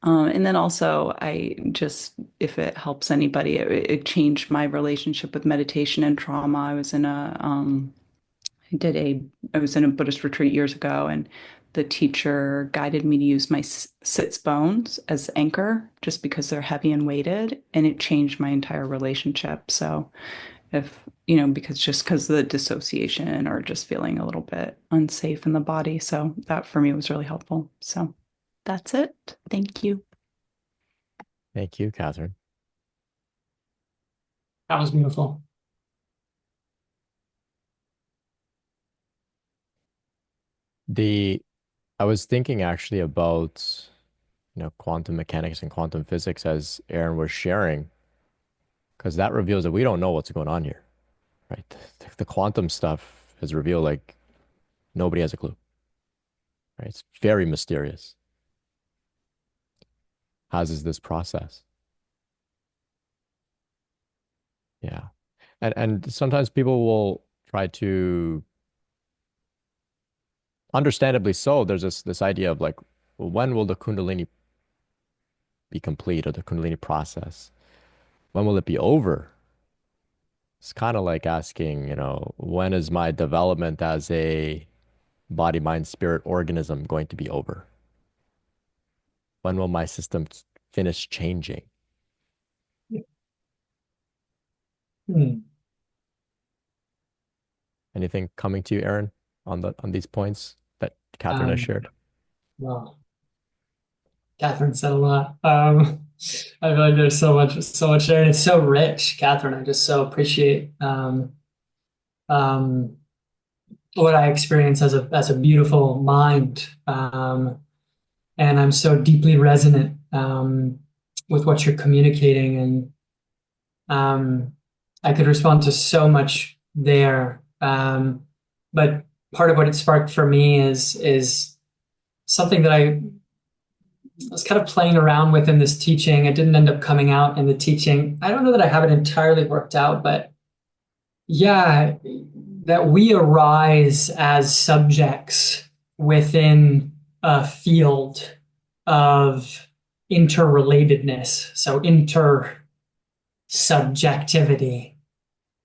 and then also if it helps anybody, it changed my relationship with meditation and trauma. I did I was in a Buddhist retreat years ago, and the teacher guided me to use my sits bones as anchor, just because they're heavy and weighted, and it changed my entire relationship. So if because of the dissociation or just feeling a little bit unsafe in the body. So that for me was really helpful. So that's it. Thank you. Thank you, Catherine. That was beautiful. The I was thinking actually about, quantum mechanics and quantum physics as Aaron was sharing, because that reveals that we don't know what's going on here, right? The quantum stuff has revealed like nobody has a clue, right? It's very mysterious. As is this process. Yeah. And sometimes people will try to, understandably so, there's this idea of like, well, when will the Kundalini be complete or the Kundalini process? When will it be over? It's kind of like asking, when is my development as a body, mind, spirit organism going to be over? When will my system finish changing? Hmm. Anything coming to you, Aaron, on these points that Catherine has Um, shared? well, Catherine said a lot. I feel like there's so much there, and it's so rich, Catherine. I just so appreciate um, what I experience as a beautiful mind, and I'm so deeply resonant with what you're communicating, and I could respond to so much there. But part of what it sparked for me is something that I was kind of playing around with in this teaching. It didn't end up coming out in the teaching. I don't know that I have it entirely worked out, but yeah, that we arise as subjects within a field of interrelatedness, so intersubjectivity.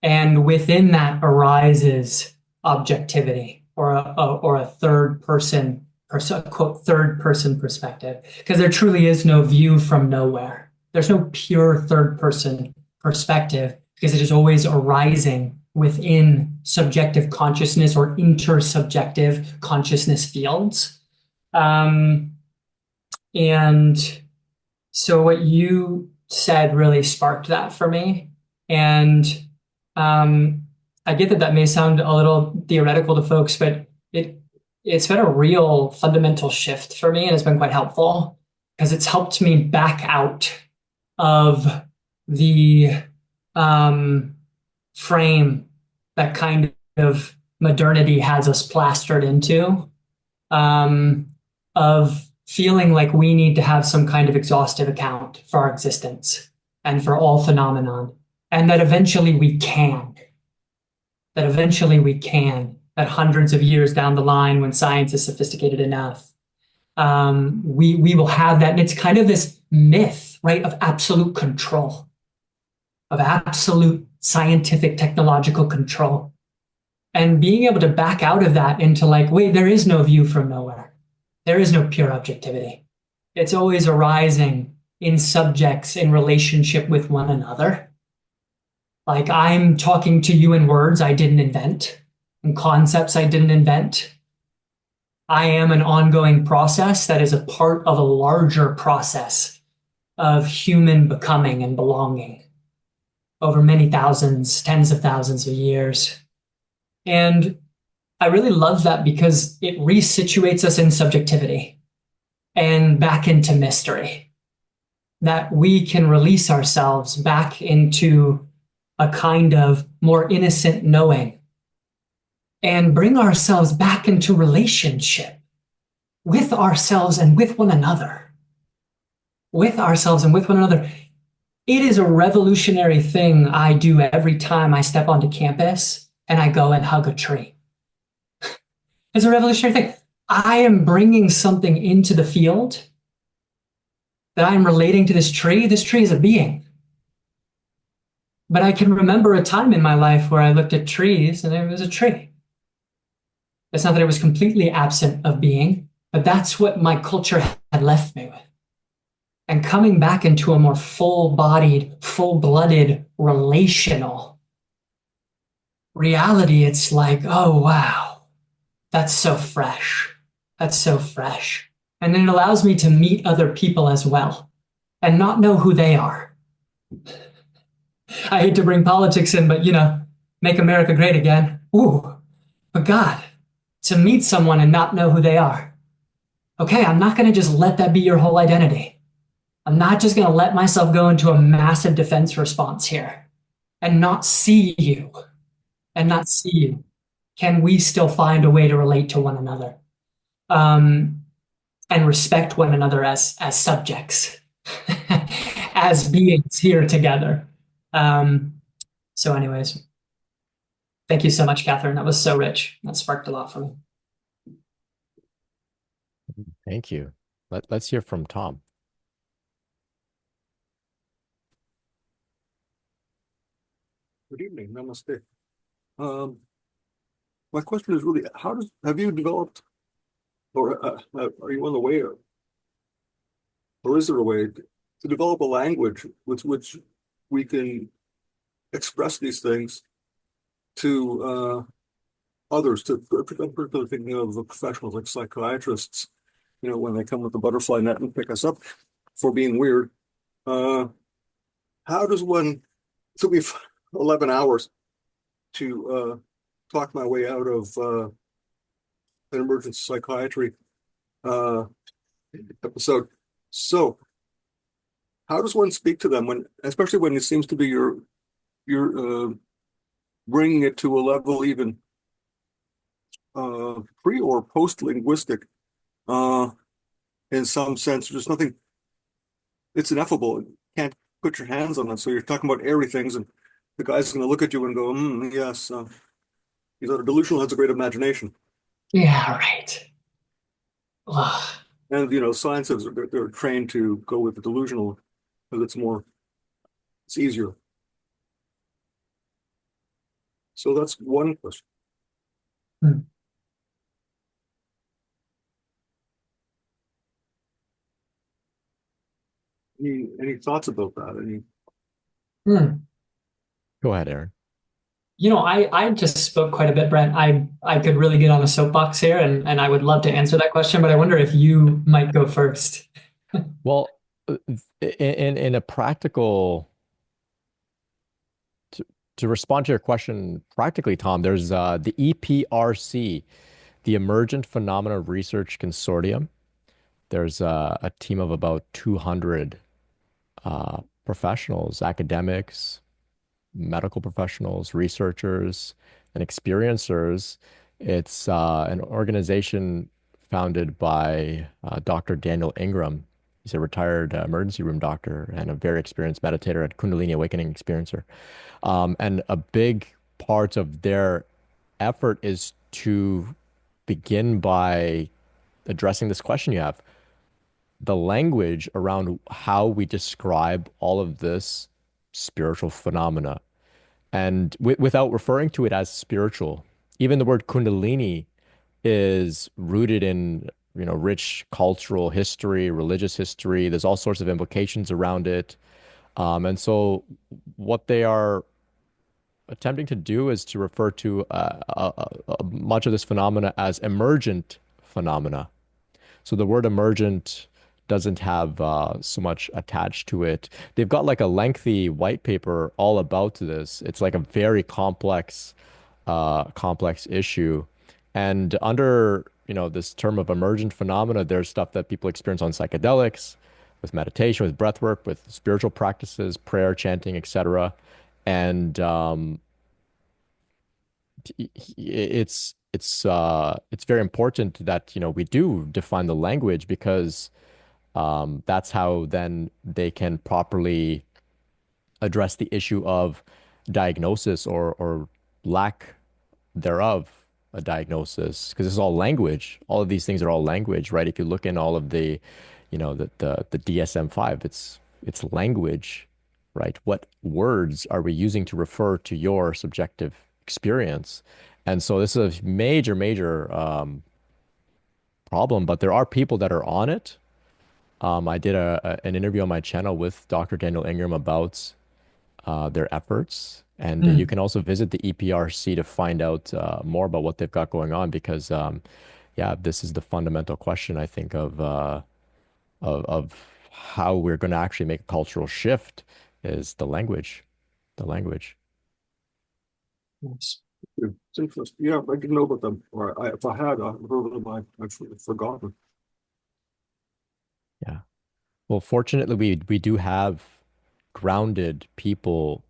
And within that arises objectivity or a third person, or quote, third person perspective, because there truly is no view from nowhere. There's no pure third person perspective because it is always arising within subjective consciousness or intersubjective consciousness fields. Um, and so what you said really sparked that for me. And um, I get that that may sound a little theoretical to folks, but it's been a real fundamental shift for me, and it's been quite helpful because it's helped me back out of the um, frame that kind of modernity has us plastered into, um, of feeling like we need to have some kind of exhaustive account for our existence and for all phenomenon, and that eventually we can, that hundreds of years down the line, when science is sophisticated enough, we will have that. And it's kind of this myth, right, of absolute control, of absolute scientific technological control. And being able to back out of that into like, wait, there is no view from nowhere. There is no pure objectivity. It's always arising in subjects in relationship with one another. Like I'm talking to you in words I didn't invent, and concepts I didn't invent. I am an ongoing process that is a part of a larger process of human becoming and belonging over many thousands, tens of thousands of years. And I really love that because it resituates us in subjectivity and back into mystery, that we can release ourselves back into a kind of more innocent knowing and bring ourselves back into relationship with ourselves and with one another. With ourselves and with one another. It is a revolutionary thing I do every time I step onto campus and I go and hug a tree. It's a revolutionary thing. I am bringing something into the field that I am relating to this tree. This tree is a being. But I can remember a time in my life where I looked at trees and it was a tree. It's not that it was completely absent of being, but that's what my culture had left me with. And coming back into a more full-bodied, full-blooded, relational reality, it's like, oh, wow, that's so fresh. That's so fresh. And then it allows me to meet other people as well and not know who they are. I hate to bring politics in, but make America great again. Ooh, but God, to meet someone and not know who they are. Okay, I'm not going to just let that be your whole identity. I'm not just going to let myself go into a massive defense response here and not see you and not see you. Can we still find a way to relate to one another, um, and respect one another as subjects, as beings here together? Um, so, anyways, thank you so much, Catherine. That was so rich. That sparked a lot for me. Thank you. Let's hear from Tom. Good evening. Namaste. Um, my question is really, have you developed, or are you on the way, or is there a way to develop a language with which we can express these things to others? I'm particularly thinking of the professionals like psychiatrists, when they come with the butterfly net and pick us up for being weird. Uh, how does one, it took me 11 hours to talk my way out of an emergency psychiatry uh, episode. So, how does one speak to them especially when it seems to be you're bringing it to a level even pre or post linguistic uh, in some sense? There's nothing. It's ineffable. You can't put your hands on it. So you're talking about airy things, and the guy's going to look at you and go, "Yes, he's either delusional, has a great imagination." Yeah, right. Ugh. And scientists they're trained to go with the delusional because it's easier. So that's one question. Hmm. Any thoughts about that? Hmm. Go ahead, Aaron. I just spoke quite a bit, Brent. I could really get on a soapbox here, and I would love to answer that question, but I wonder if you might go first. Well, in a practical to, to respond to your question practically, Tom, there's the EPRC, the Emergent Phenomena Research Consortium. There's a team of about 200 professionals, academics, medical professionals, researchers, and experiencers. It's an organization founded by Dr. Daniel Ingram. He's a retired emergency room doctor and a very experienced meditator and Kundalini awakening experiencer. And a big part of their effort is to begin by addressing this question you have, the language around how we describe all of this spiritual phenomena. And without referring to it as spiritual, even the word Kundalini is rooted in, rich cultural history, religious history. There's all sorts of implications around it. And so what they are attempting to do is to refer to much of this phenomena as emergent phenomena. So the word emergent doesn't have so much attached to it. They've got like a lengthy white paper all about this. It's like a very complex issue. And under, this term of emergent phenomena, there's stuff that people experience on psychedelics, with meditation, with breath work, with spiritual practices, prayer, chanting, etc. And it's very important that we do define the language because that's how then they can properly address the issue of diagnosis or lack thereof a diagnosis because it's all language. All of these things are all language, right? If you look in all of the, the DSM-5, it's language, right? What words are we using to refer to your subjective experience? And so this is a major problem, but there are people that are on it. I did an interview on my channel with Dr. Daniel Ingram about their efforts. And you Hmm. can also visit the EPRC to find out more about what they've got going on because, yeah, this is the fundamental question, I think, of how we're going to actually make a cultural shift is the language, the language. Yes. It's interesting. Yeah, I didn't know about them, or if I had, I've heard of them. I've forgotten. Yeah. Well, fortunately, we do have grounded people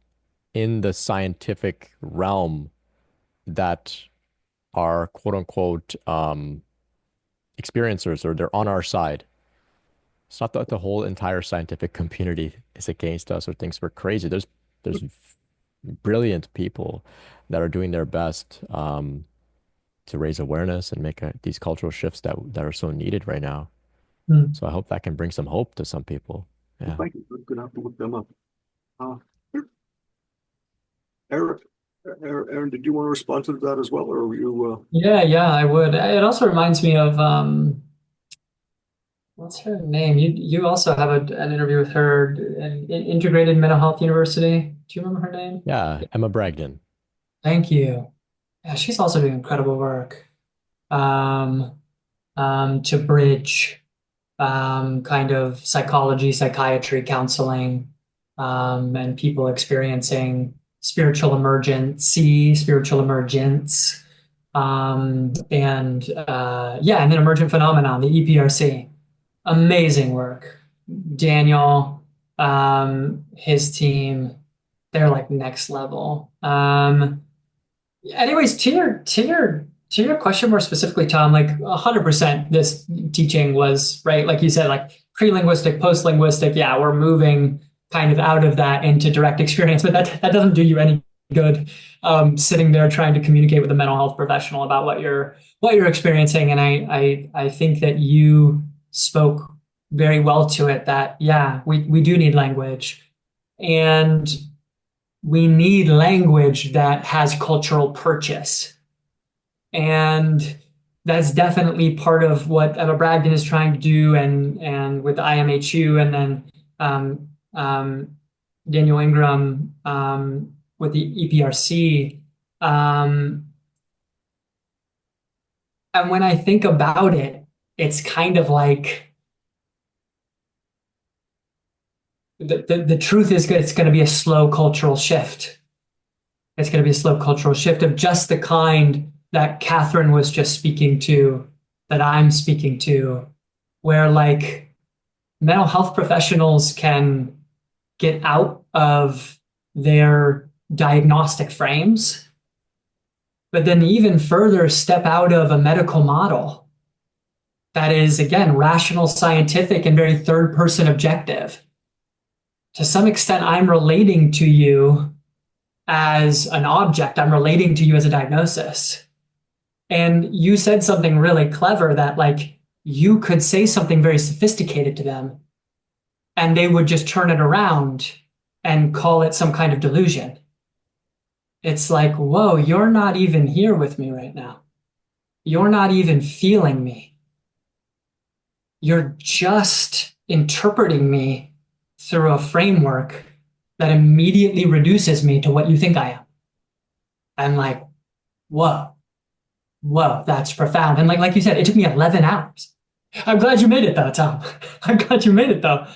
in the scientific realm that are quote unquote experiencers or they're on our side. It's not that the whole entire scientific community is against us or thinks we're crazy. There's brilliant people that are doing their best to raise awareness and make these cultural shifts that are so needed right now. Hmm. So I hope that can bring some hope to some people. Well, Yeah. thank you. I'm gonna have to look them up. Uh, Aaron, Aaron, did you want to respond to that as well, or were you? Yeah, I would. It also reminds me of what's her name? You also have an interview with her, Integrated Mental Health University. Do you remember her name? Yeah, Emma Bragdon. Thank you. Yeah, she's also doing incredible work um, to bridge kind of psychology, psychiatry, counseling, and people experiencing spiritual emergence, and yeah, and then emergent phenomenon, the EPRC. Amazing work. Daniel, his team, they're like next level. Anyways, to your question more specifically, Tom, like 100% this teaching was right, like you said, like pre-linguistic, post-linguistic. Yeah, we're moving kind of out of that into direct experience, but that doesn't do you any good. Sitting there trying to communicate with a mental health professional about what you're experiencing, and I think that you spoke very well to it. That yeah, we do need language, and we need language that has cultural purchase. And that's definitely part of what Emma Bragdon is trying to do, and with IMHU, and then Daniel Ingram with the EPRC. Um, and when I think about it, it's kind of like the truth is it's going to be a slow cultural shift. It's going to be a slow cultural shift of just the kind that Catherine was just speaking to, that I'm speaking to, where like mental health professionals can get out of their diagnostic frames, but then even further step out of a medical model that is, again, rational, scientific, and very third person objective. To some extent, I'm relating to you as an object, I'm relating to you as a diagnosis. And you said something really clever that, like, you could say something very sophisticated to them and they would just turn it around and call it some kind of delusion. It's like, whoa, you're not even here with me right now. You're not even feeling me. You're just interpreting me through a framework that immediately reduces me to what you think I am. I'm like, whoa, that's profound. And like you said, it took me 11 hours. I'm glad you made it though, Tom. I'm glad you made it though.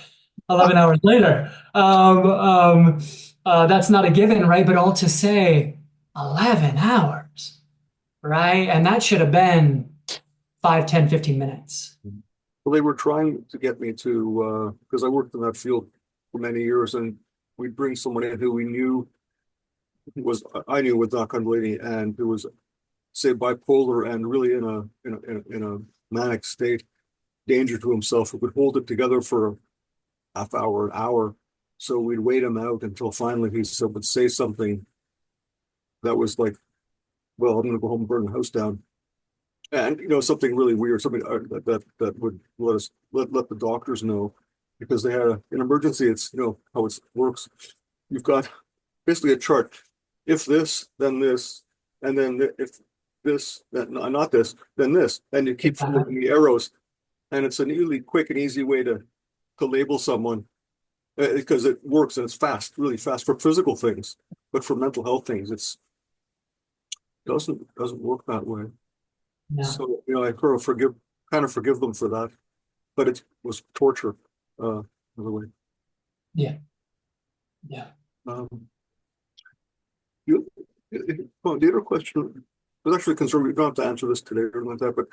11 hours later. That's not a given, right? But all to say 11 hours, right? And that should have been 5, 10, 15 minutes. Well, they were trying to get me to, because I worked in that field for many years, and we'd bring someone in who we knew I knew was not Kundalini, and who was, say, bipolar and really in a manic state, danger to himself, who could hold it together for a half hour, an hour. So we'd wait him out until finally he would say something that was like, well, I'm going to go home and burn the house down. And something really weird, something that would let the doctors know, because they had an emergency. It's how it works. You've got basically a chart. If this, then this, and then if this, then not this, then this, and you keep following the arrows. And it's a really quick and easy way to label someone, because it works and it's fast, really fast for physical things, but for mental health things, doesn't work that way. No. So, I kind of forgive them for that, but it was torture, in a way. Yeah. Um, the other question was actually concerned. You don't have to answer this today or like that, but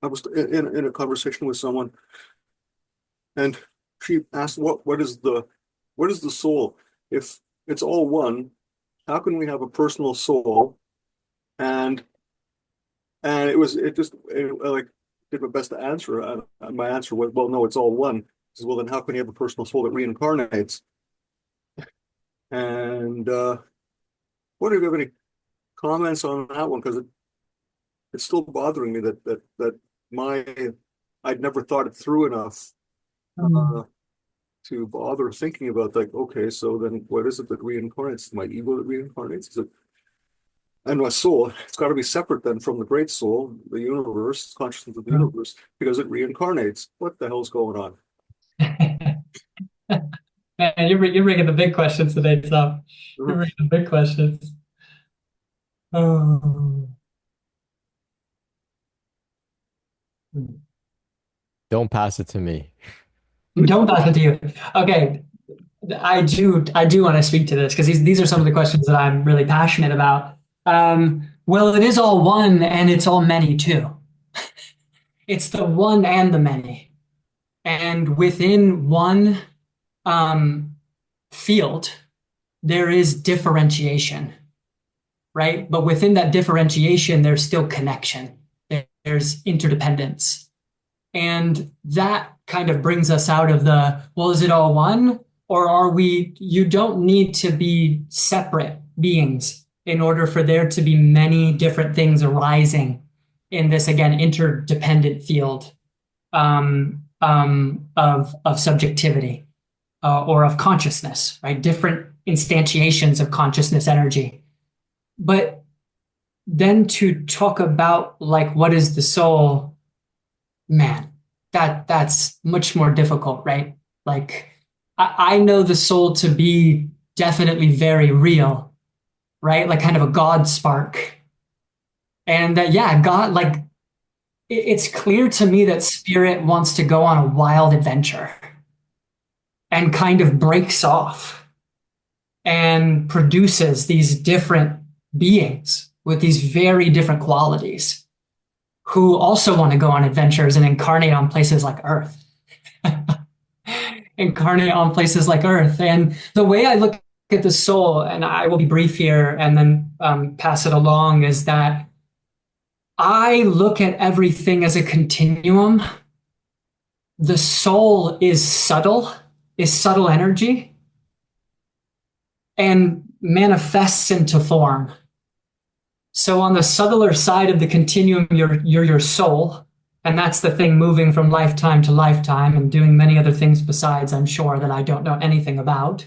I was in a conversation with someone, and she asked, what is the soul? If it's all one, how can we have a personal soul? And like, did my best to answer. And my answer was, well, no, it's all one. Says, well, then how can you have a personal soul that reincarnates? And what do you have any comments on that one? Because it's still bothering me that I'd never thought it through enough Mm. to bother thinking about like, okay, so then what is it that reincarnates? My ego that reincarnates? Is it and my soul? It's got to be separate then from the great soul, the universe, consciousness of the universe, because it reincarnates. What the hell's going on? Man, you're bringing the big questions today, Tom. You're Mhm. bringing the big questions. Oh. Don't pass it to me. Don't pass it to you. Okay, I do want to speak to this because these are some of the questions that I'm really passionate about. Well, it is all one and it's all many too. It's the one and the many. And within one um, field, there is differentiation, right? But within that differentiation, there's still connection. There's interdependence. And that kind of brings us out of the, well, is it all one? Or are we, you don't need to be separate beings in order for there to be many different things arising in this, again, interdependent field of subjectivity or of consciousness, right? Different instantiations of consciousness energy. But then to talk about like what is the soul, man, that's much more difficult, right? Like I know the soul to be definitely very real, right? Like kind of a God spark. And that, yeah, God, like it's clear to me that spirit wants to go on a wild adventure and kind of breaks off and produces these different beings with these very different qualities who also want to go on adventures and incarnate on places like Earth. Incarnate on places like Earth. And the way I look at the soul, and I will be brief here and then pass it along, is that I look at everything as a continuum. The soul is subtle energy, and manifests into form. So on the subtler side of the continuum, you're your soul, and that's the thing moving from lifetime to lifetime and doing many other things besides, I'm sure, that I don't know anything about.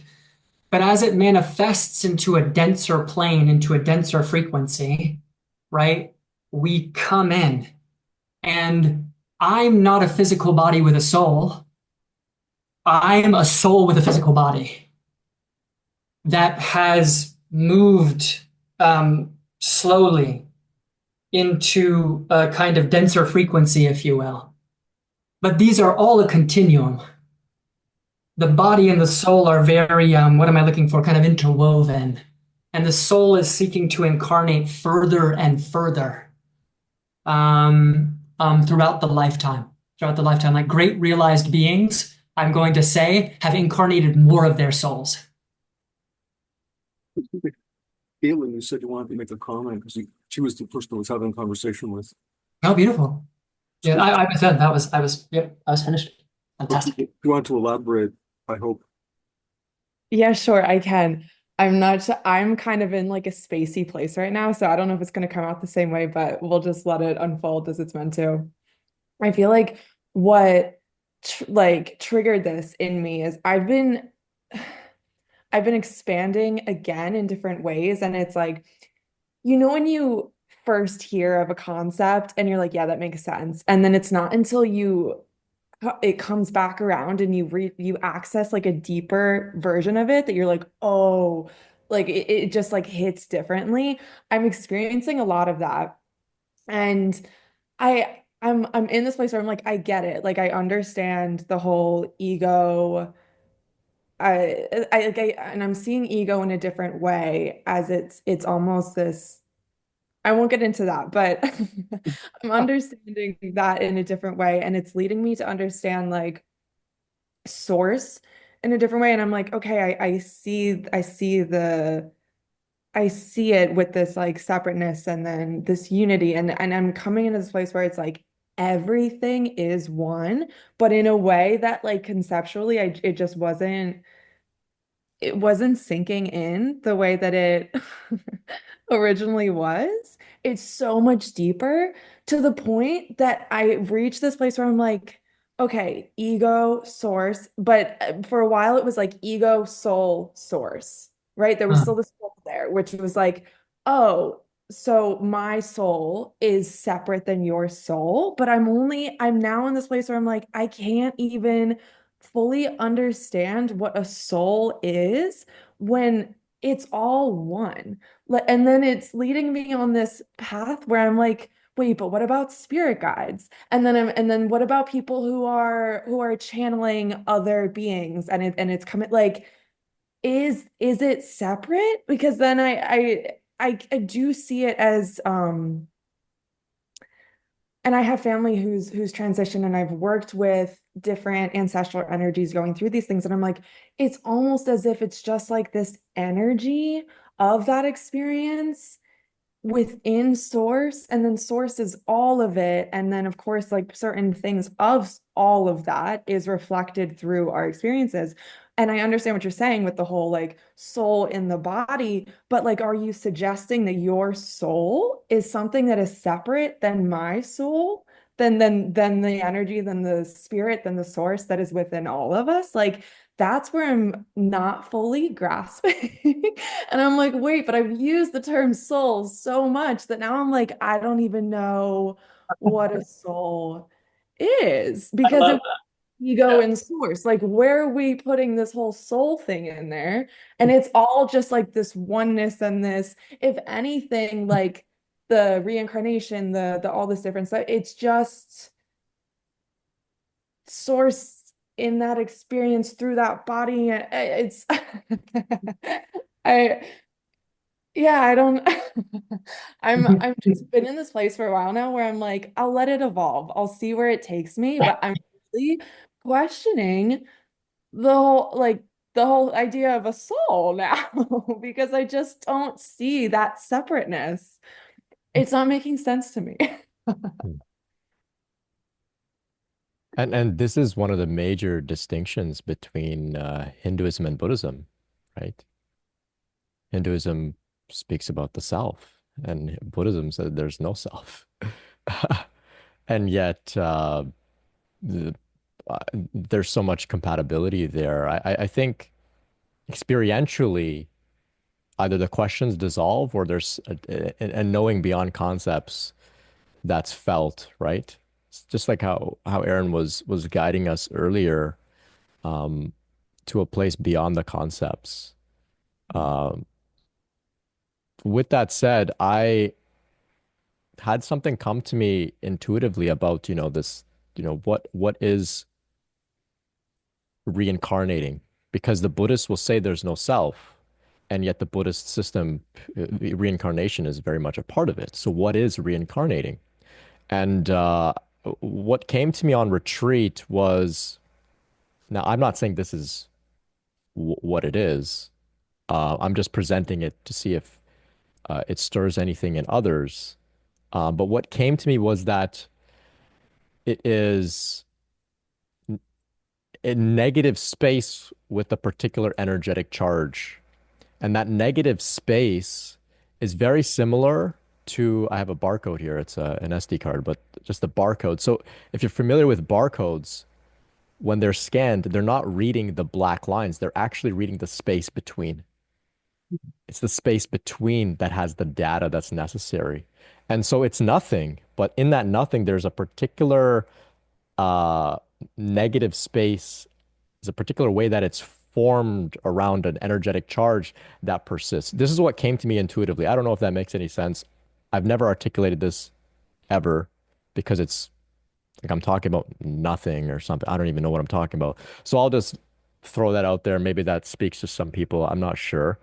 But as it manifests into a denser plane, into a denser frequency, right, we come in. And I'm not a physical body with a soul. I'm a soul with a physical body that has moved slowly into a kind of denser frequency, if you will. But these are all a continuum. The body and the soul are very, what am I looking for? Kind of interwoven. And the soul is seeking to incarnate further and further throughout the lifetime. Throughout the lifetime, like great realized beings, I'm going to say, have incarnated more of their souls. Caitlin, you said you wanted to make a comment because she was the person I was having a conversation with. Oh, beautiful. Yeah, So I was done. Yep, I was finished. Fantastic. you want to elaborate, I hope. Yeah, sure, I can. I'm not sure. I'm kind of in like a spacey place right now, so I don't know if it's going to come out the same way, but we'll just let it unfold as it's meant to. I feel like what tr like triggered this in me is I've been expanding again in different ways, and it's like, when you first hear of a concept and you're like, yeah, that makes sense. And then it's not until it comes back around and you access like a deeper version of it that you're like, oh, like it just like hits differently. I'm experiencing a lot of that. And I'm in this place where I'm like, I get it. Like I understand the whole ego. And I'm seeing ego in a different way as it's almost this. I won't get into that, but I'm understanding that in a different way, and it's leading me to understand like source in a different way. And I'm like, okay, I see it with this like separateness and then this unity, and I'm coming into this place where it's like everything is one, but in a way that like conceptually, it wasn't sinking in the way that it originally was. It's so much deeper to the point that I reached this place where I'm like, okay, ego, source, but for a while it was like ego, soul, source, right? There was Huh. still the soul there, which was like, oh, so my soul is separate than your soul, but I'm now in this place where I'm like, I can't even fully understand what a soul is when it's all one. And then it's leading me on this path where I'm like, wait, but what about spirit guides? And then what about people who are channeling other beings and it's coming like is it separate? Because then I do see it as and I have family who's transitioned and I've worked with different ancestral energies going through these things and I'm like it's almost as if it's just like this energy of that experience within source and then source is all of it and then of course like certain things of all of that is reflected through our experiences and I understand what you're saying with the whole like soul in the body but like are you suggesting that your soul is something that is separate than my soul than the energy than the spirit than the source that is within all of us like that's where I'm not fully grasping. And I'm like, wait, but I've used the term soul so much that now I'm like, I don't even know what a soul is I because love it that. ego and source. Like, where are we putting this whole soul thing in there? And it's all just like this oneness and this, if anything, like the reincarnation, the all this different stuff, it's just source in that experience through that body. It's I yeah, I don't I'm just been in this place for a while now where I'm like, I'll let it evolve. I'll see where it takes me, but I'm really questioning the whole idea of a soul now because I just don't see that separateness. It's not making sense to me. Hmm. And this is one of the major distinctions between Hinduism and Buddhism, right? Hinduism speaks about the self, and Buddhism said there's no self. And yet, the, there's so much compatibility there. I think experientially, either the questions dissolve or there's a knowing beyond concepts that's felt, right? It's just like how Aaron was guiding us earlier um, to a place beyond the concepts. Um, with that said, I had something come to me intuitively about, this, what is reincarnating? Because the Buddhists will say there's no self, and yet the Buddhist system, reincarnation is very much a part of it. So what is reincarnating? And what came to me on retreat was, now I'm not saying this is what it is. I'm just presenting it to see if it stirs anything in others. But what came to me was that it is a negative space with a particular energetic charge. And that negative space is very similar to, I have a barcode here. It's an SD card, but just a barcode. So if you're familiar with barcodes, when they're scanned, they're not reading the black lines. They're actually reading the space between. It's the space between that has the data that's necessary. And so it's nothing, but in that nothing, there's a particular uh, negative space. There's a particular way that it's formed around an energetic charge that persists. This is what came to me intuitively. I don't know if that makes any sense. I've never articulated this ever because it's like I'm talking about nothing or something. I don't even know what I'm talking about. So I'll just throw that out there. Maybe that speaks to some people. I'm not sure.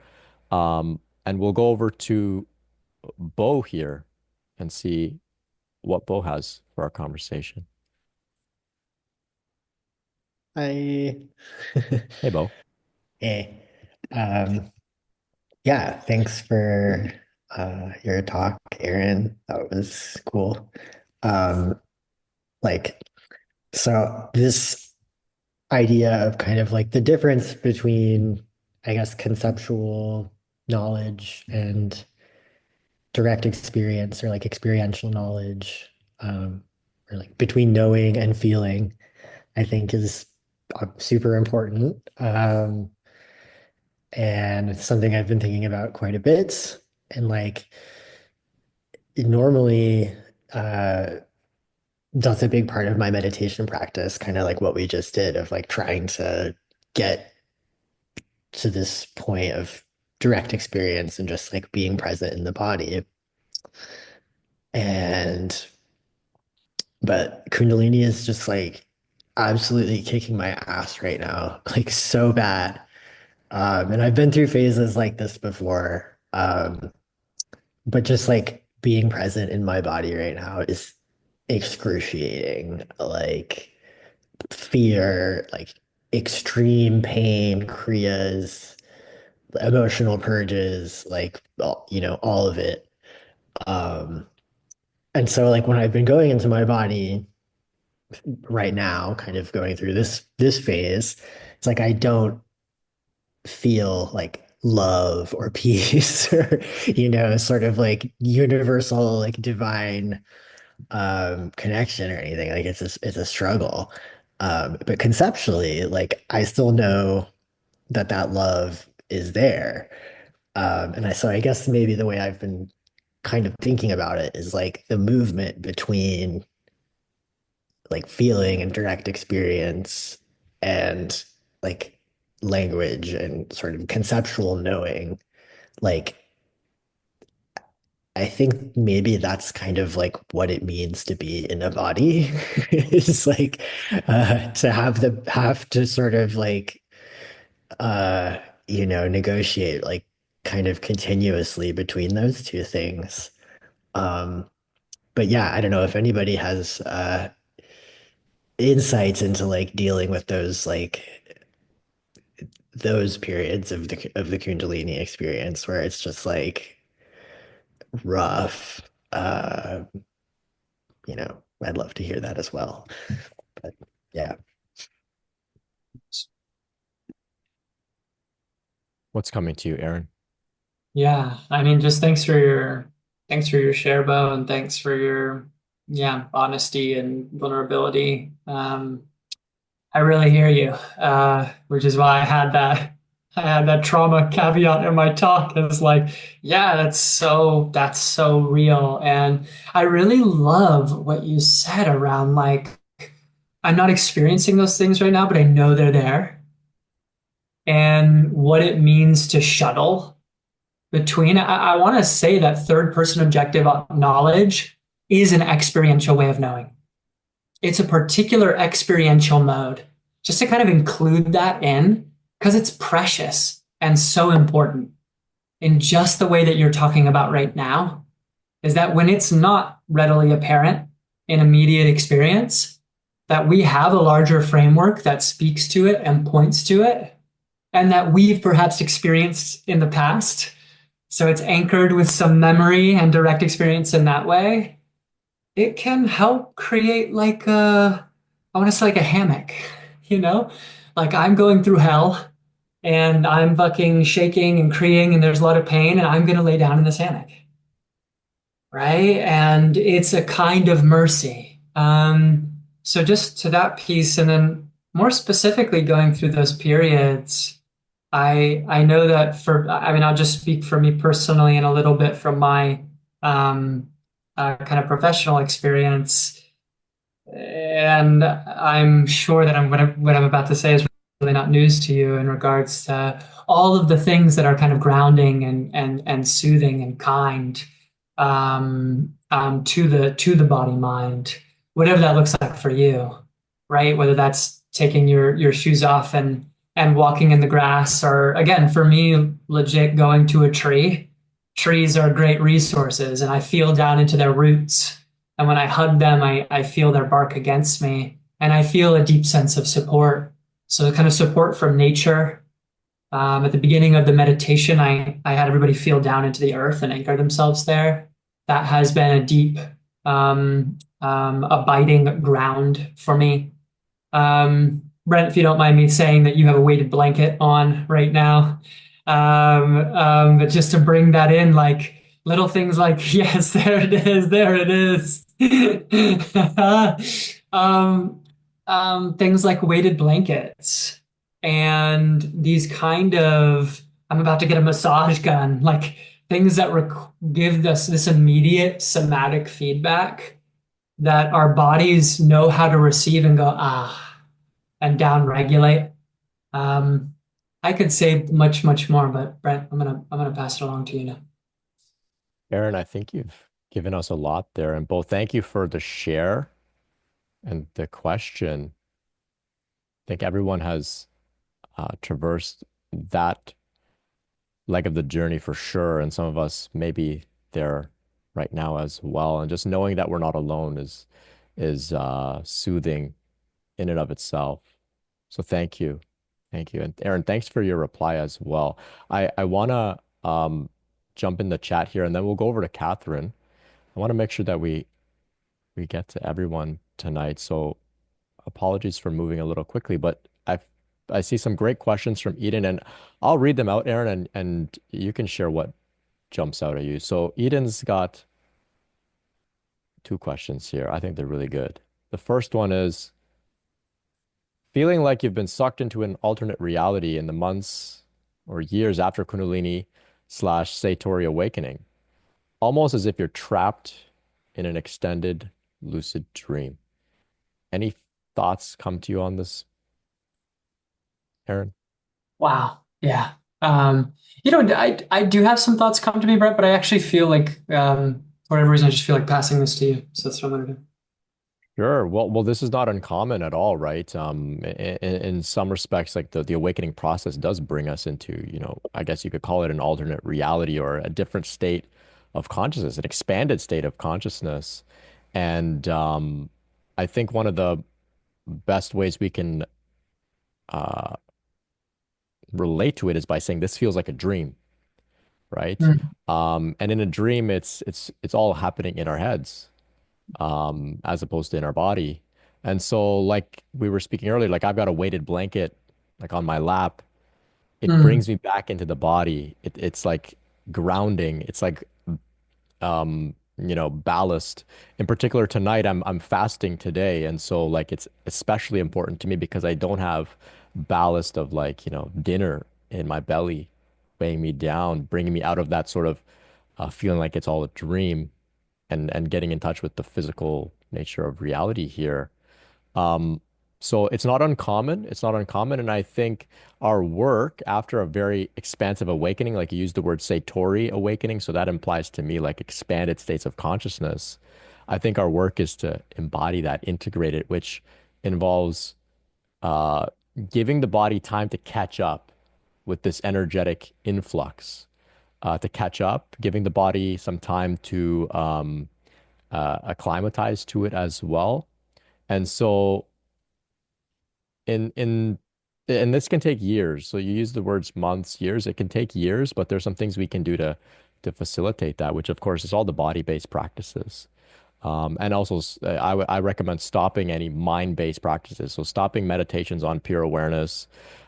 And we'll go over to Bo here and see what Bo has for our conversation. I Hey, Bo. Hey. Um, yeah, thanks for your talk, Aaron. That was cool. Um, like so this idea of kind of like the difference between, I guess, conceptual knowledge and direct experience or like experiential knowledge, or like between knowing and feeling. I think is super important. And it's something I've been thinking about quite a bit. And like normally, uh, that's a big part of my meditation practice, kind of like what we just did of like trying to get to this point of direct experience and just like being present in the body. And but Kundalini is just like absolutely kicking my ass right now, like so bad. And I've been through phases like this before. But just like being present in my body right now is excruciating. Like fear, like extreme pain, kriyas, emotional purges, like all of it. Um, and so like when I've been going into my body right now, kind of going through this phase, it's like I don't feel like love or peace or sort of like universal like divine connection or anything. Like it's a struggle. But conceptually, like I still know that love is there. And I guess maybe the way I've been kind of thinking about it is like the movement between like feeling and direct experience and like language and sort of conceptual knowing. Like I think maybe that's kind of like what it means to be in a body. It's like to have to sort of like uh negotiate like kind of continuously between those two things. Um but yeah, I don't know if anybody has insights into like dealing with those periods of the Kundalini experience where it's just like rough. I'd love to hear that as well. But yeah. What's coming to you, Aaron? Yeah, I mean, just thanks for your share, Bo, and thanks for your honesty and vulnerability. I really hear you, which is why I had that trauma caveat in my talk. It's like, yeah, that's so real, and I really love what you said around like I'm not experiencing those things right now, but I know they're there, and what it means to shuttle between. I want to say that third person objective knowledge is an experiential way of knowing. It's a particular experiential mode. Just to kind of include that in, because it's precious and so important in just the way that you're talking about right now, is that when it's not readily apparent in immediate experience, that we have a larger framework that speaks to it and points to it, and that we've perhaps experienced in the past. So it's anchored with some memory and direct experience in that way. It can help create like I want to say like a hammock, you know? Like I'm going through hell and I'm fucking shaking and creaking and there's a lot of pain and I'm gonna lay down in this hammock, right? And it's a kind of mercy. So just to that piece, and then more specifically going through those periods, I know that I mean, I'll just speak for me personally and a little bit from my kind of professional experience. And I'm sure that what I'm about to say is really not news to you in regards to all of the things that are kind of grounding and soothing and kind to the body mind, whatever that looks like for you, right? Whether that's taking your shoes off and walking in the grass, or again, for me, legit going to a tree. Trees are great resources, and I feel down into their roots. And when I hug them, I feel their bark against me, and I feel a deep sense of support. So, kind of support from nature. At the beginning of the meditation, I had everybody feel down into the earth and anchor themselves there. That has been a deep, abiding ground for me. Brent, if you don't mind me saying that you have a weighted blanket on right now. But just to bring that in, like little things like, yes, there it is, there it is. um, things like weighted blankets and these kind of, I'm about to get a massage gun, like things that give us this immediate somatic feedback that our bodies know how to receive and go, and down regulate. Um, I could say much, much more, but Brent, I'm gonna pass it along to you now. Aaron, I think you've given us a lot there. And both thank you for the share and the question. I think everyone has traversed that leg of the journey for sure. And some of us maybe there right now as well. And just knowing that we're not alone is soothing in and of itself. So thank you. Thank you. And Aaron, thanks for your reply as well. I wanna jump in the chat here and then we'll go over to Catherine. I want to make sure that we get to everyone tonight. So apologies for moving a little quickly, but I see some great questions from Eden, and I'll read them out, Aaron, and you can share what jumps out at you. So Eden's got two questions here. I think they're really good. The first one is feeling like you've been sucked into an alternate reality in the months or years after Kundalini slash Satori awakening, almost as if you're trapped in an extended lucid dream. Any thoughts come to you on this, Aaron? Wow. Yeah. I do have some thoughts come to me, Brett, but I actually feel like, for whatever reason, I just feel like passing this to you. So that's what I'm gonna do. Sure. Well, this is not uncommon at all, right? In some respects, like the awakening process does bring us into, I guess you could call it an alternate reality or a different state of consciousness, an expanded state of consciousness. And I think one of the best ways we can uh, relate to it is by saying this feels like a dream, right? Mm. And in a dream, it's all happening in our heads, as opposed to in our body. And so, like we were speaking earlier, like I've got a weighted blanket like on my lap. It Mm. brings me back into the body. It's like grounding. It's like ballast. In particular, tonight I'm fasting today, and so like it's especially important to me because I don't have ballast of like, dinner in my belly weighing me down, bringing me out of that sort of feeling like it's all a dream and getting in touch with the physical nature of reality here. Um, so it's not uncommon. It's not uncommon. And I think our work after a very expansive awakening, like you used the word Satori awakening, so that implies to me like expanded states of consciousness. I think our work is to embody that, integrate it, which involves uh, giving the body time to catch up with this energetic influx, to catch up, giving the body some time to acclimatize to it as well. And so in in and this can take years. So you use the words months, years. It can take years, but there's some things we can do to facilitate that, which of course is all the body-based practices. And also, I recommend stopping any mind-based practices. So stopping meditations on pure awareness,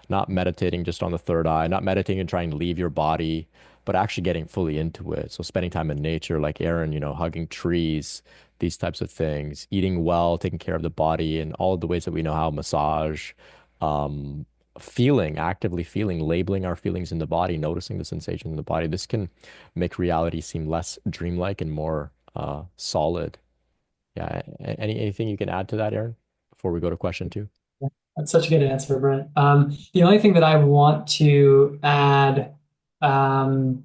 not meditating just on the third eye, not meditating and trying to leave your body, but actually getting fully into it. So spending time in nature, like Aaron, hugging trees, these types of things, eating well, taking care of the body, and all of the ways that we know how, massage, um, feeling, actively feeling, labeling our feelings in the body, noticing the sensation in the body. This can make reality seem less dreamlike and more solid. Yeah. Anything you can add to that, Aaron, before we go to question two? That's such a good answer, Brent. The only thing that I want to add, um,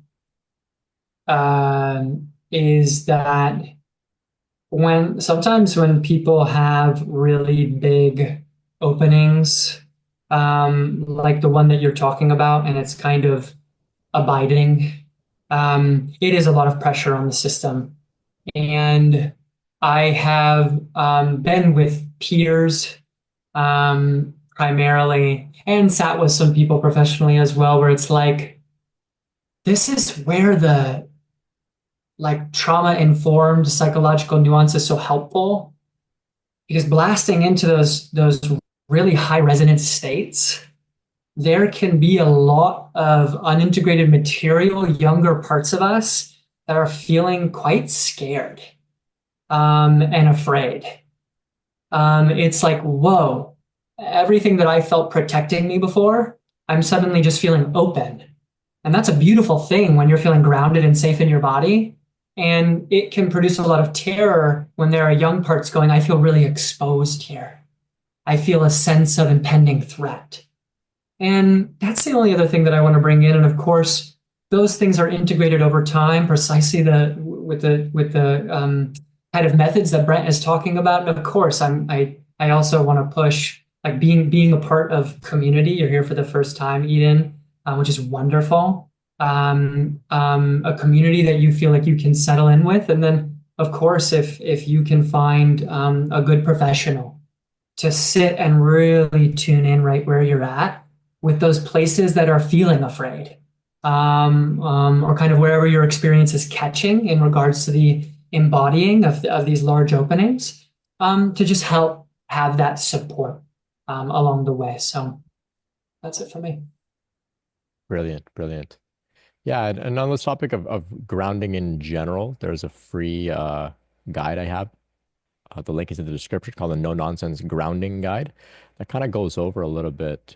is that sometimes when people have really big openings, like the one that you're talking about, and it's kind of abiding, it is a lot of pressure on the system. And I have been with peers, primarily, and sat with some people professionally as well, where it's like, this is where the like trauma-informed psychological nuance is so helpful, because blasting into those really high resonance states, there can be a lot of unintegrated material, younger parts of us that are feeling quite scared, and afraid. It's like, whoa, everything that I felt protecting me before, I'm suddenly just feeling open. And that's a beautiful thing when you're feeling grounded and safe in your body. And it can produce a lot of terror when there are young parts going, I feel really exposed here. I feel a sense of impending threat. And that's the only other thing that I want to bring in. And of course, those things are integrated over time, precisely with the kind of methods that Brent is talking about. And of course, I also want to push like being a part of community. You're here for the first time, Eden, which is wonderful. A community that you feel like you can settle in with, and then of course, if you can find a good professional to sit and really tune in right where you're at with those places that are feeling afraid, or kind of wherever your experience is catching in regards to the embodying of these large openings, to just help have that support along the way. So that's it for me. Brilliant, brilliant. Yeah, and on this topic of grounding in general, there's a free guide I have. The link is in the description called the No Nonsense Grounding Guide. That kind of goes over a little bit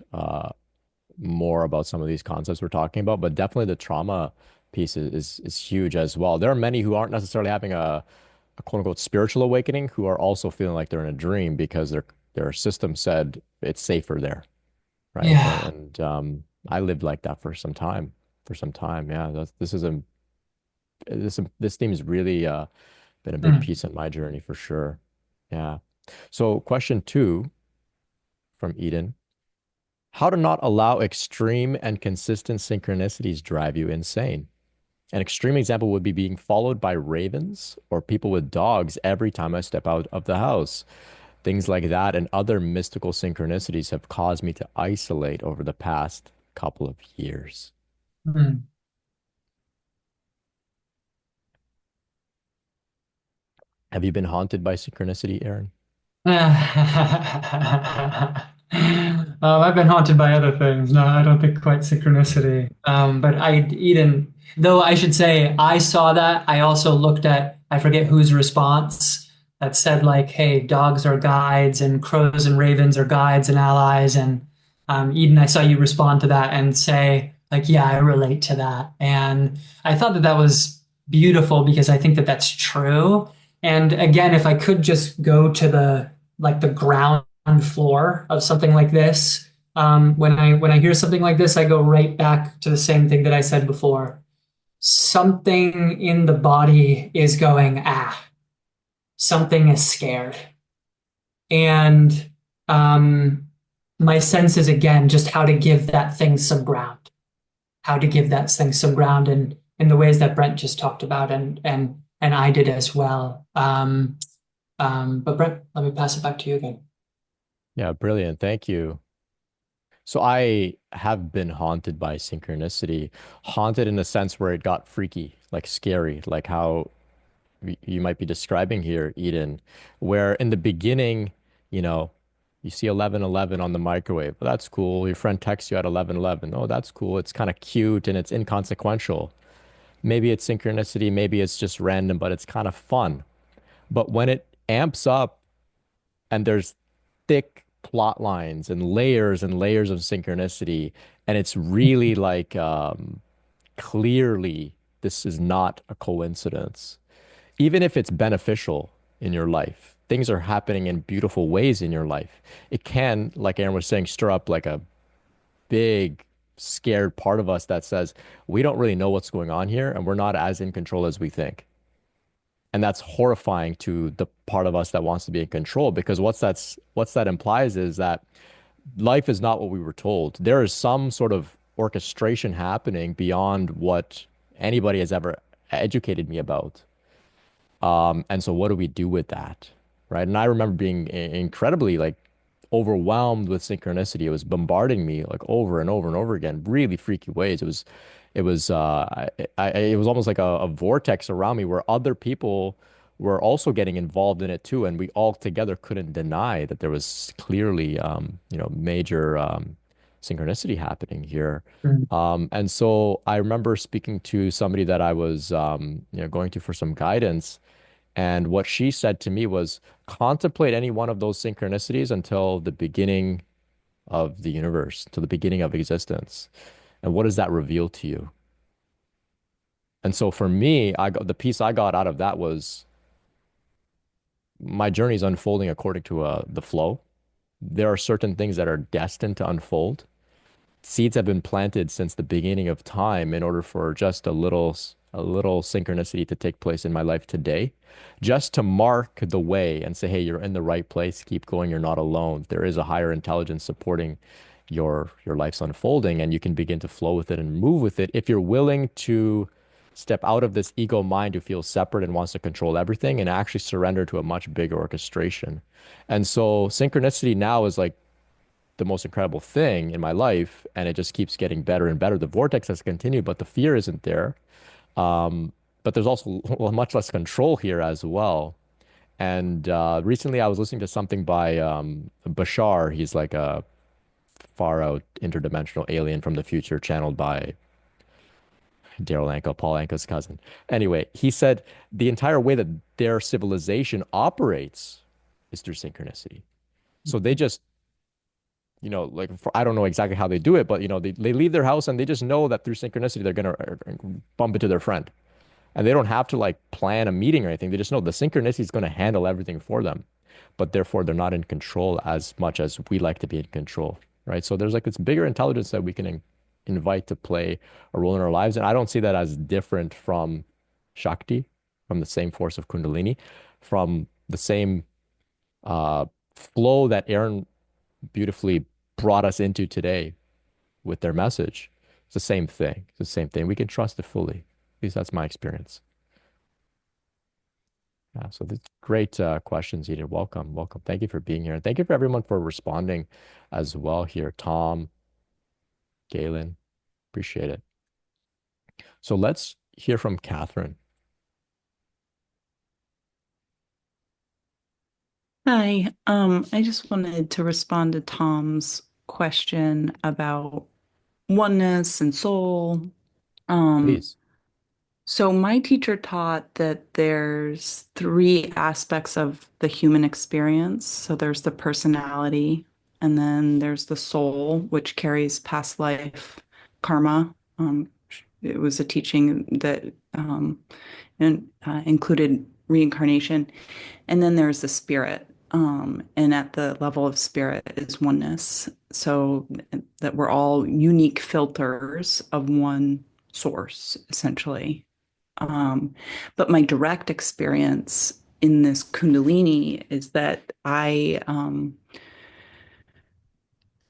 more about some of these concepts we're talking about, but definitely the trauma piece is huge as well. There are many who aren't necessarily having a quote unquote spiritual awakening who are also feeling like they're in a dream because their system said it's safer there, right? Yeah. And I lived like that for some time. For some time, yeah. This is a this theme has really been a big Mm. piece in my journey for sure. Yeah. So question two from Eden. How to not allow extreme and consistent synchronicities drive you insane. An extreme example would be being followed by ravens or people with dogs every time I step out of the house. Things like that and other mystical synchronicities have caused me to isolate over the past couple of years. Mm. Have you been haunted by synchronicity, Aaron? I've been haunted by other things. No, I don't think quite synchronicity. But Eden, though I should say, I saw that. I also looked at, I forget whose response that said like, hey, dogs are guides and crows and ravens are guides and allies. And Eden, I saw you respond to that and say like, yeah, I relate to that. And I thought that that was beautiful because I think that that's true. And again, if I could just go to the like the ground floor of something like this, when I hear something like this, I go right back to the same thing that I said before. Something in the body is going, ah, something is scared. And um, my sense is again just how to give that thing some ground, how to give that thing some ground in the ways that Brent just talked about and I did as well. But Brent, let me pass it back to you again. Yeah, brilliant. Thank you. So I have been haunted by synchronicity, haunted in the sense where it got freaky, like scary, like how you might be describing here, Eden, where in the beginning, you know, you see 11:11 on the microwave. Well, that's cool. Your friend texts you at 11:11. Oh, that's cool. It's kind of cute and it's inconsequential. Maybe it's synchronicity, maybe it's just random, but it's kind of fun. But when it amps up and there's thick plot lines and layers of synchronicity, and it's really like clearly this is not a coincidence. Even if it's beneficial in your life, things are happening in beautiful ways in your life. It can, like Aaron was saying, stir up like a big, scared part of us that says, we don't really know what's going on here, and we're not as in control as we think. And that's horrifying to the part of us that wants to be in control because what's that implies is that life is not what we were told. There is some sort of orchestration happening beyond what anybody has ever educated me about. And so what do we do with that? Right. And I remember being incredibly like overwhelmed with synchronicity. It was bombarding me like over and over and over again, really freaky ways. It was almost like a vortex around me where other people were also getting involved in it too. And we all together couldn't deny that there was clearly, major synchronicity happening here. Mm. And so I remember speaking to somebody that I was, going to for some guidance, And what she said to me was contemplate any one of those synchronicities until the beginning of the universe, to the beginning of existence. And what does that reveal to you? And so for me, the piece I got out of that was my journey is unfolding according to the flow. There are certain things that are destined to unfold. Seeds have been planted since the beginning of time in order for just a little synchronicity to take place in my life today, just to mark the way and say, hey, you're in the right place, keep going, you're not alone. There is a higher intelligence supporting your life's unfolding, and you can begin to flow with it and move with it if you're willing to step out of this ego mind who feels separate and wants to control everything and actually surrender to a much bigger orchestration. And so synchronicity now is like the most incredible thing in my life, and it just keeps getting better and better. The vortex has continued, but the fear isn't there. Um, but there's also much less control here as well. And recently, I was listening to something by Bashar. He's like a far out interdimensional alien from the future, channeled by Daryl Anka, Paul Anka's cousin. Anyway, he said the entire way that their civilization operates is through synchronicity. So they just like I don't know exactly how they do it, but they leave their house and they just know that through synchronicity they're gonna bump into their friend. And they don't have to like plan a meeting or anything. They just know the synchronicity is going to handle everything for them. But therefore they're not in control as much as we like to be in control, right? So there's like this bigger intelligence that we can invite to play a role in our lives. And I don't see that as different from Shakti, from the same force of Kundalini, from the same uh, flow that Aaron beautifully brought us into today with their message. It's the same thing. It's the same thing. We can trust it fully. At least that's my experience. Yeah, so that's great questions, Edith. Welcome, welcome. Thank you for being here. And thank you for everyone for responding as well here. Tom, Galen, appreciate it. So let's hear from Catherine. Hi. I just wanted to respond to Tom's question about oneness and soul. Um, Please. so my teacher taught that there's three aspects of the human experience. So there's the personality, and then there's the soul, which carries past life karma. It was a teaching that included reincarnation. And then there's the spirit. And at the level of spirit is oneness. So that we're all unique filters of one source, essentially. But my direct experience in this Kundalini is that I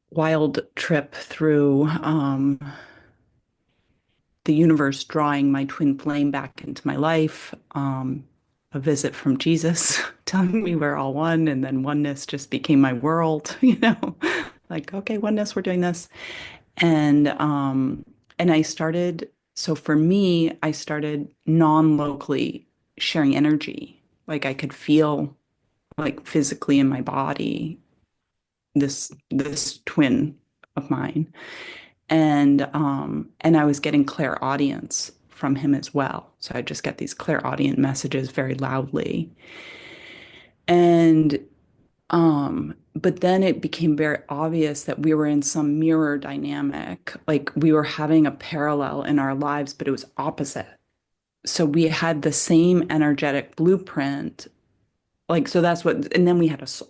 wild trip through the universe drawing my twin flame back into my life, a visit from Jesus telling me we're all one, and then oneness just became my world, like, okay, oneness, we're doing this. And I started, so for me, I started non-locally sharing energy. Like I could feel like physically in my body this twin of mine. And I was getting clairaudience from him as well. So I just get these clairaudient messages very loudly. And but then it became very obvious that we were in some mirror dynamic, like we were having a parallel in our lives, but it was opposite. So we had the same energetic blueprint, like so that's what, and then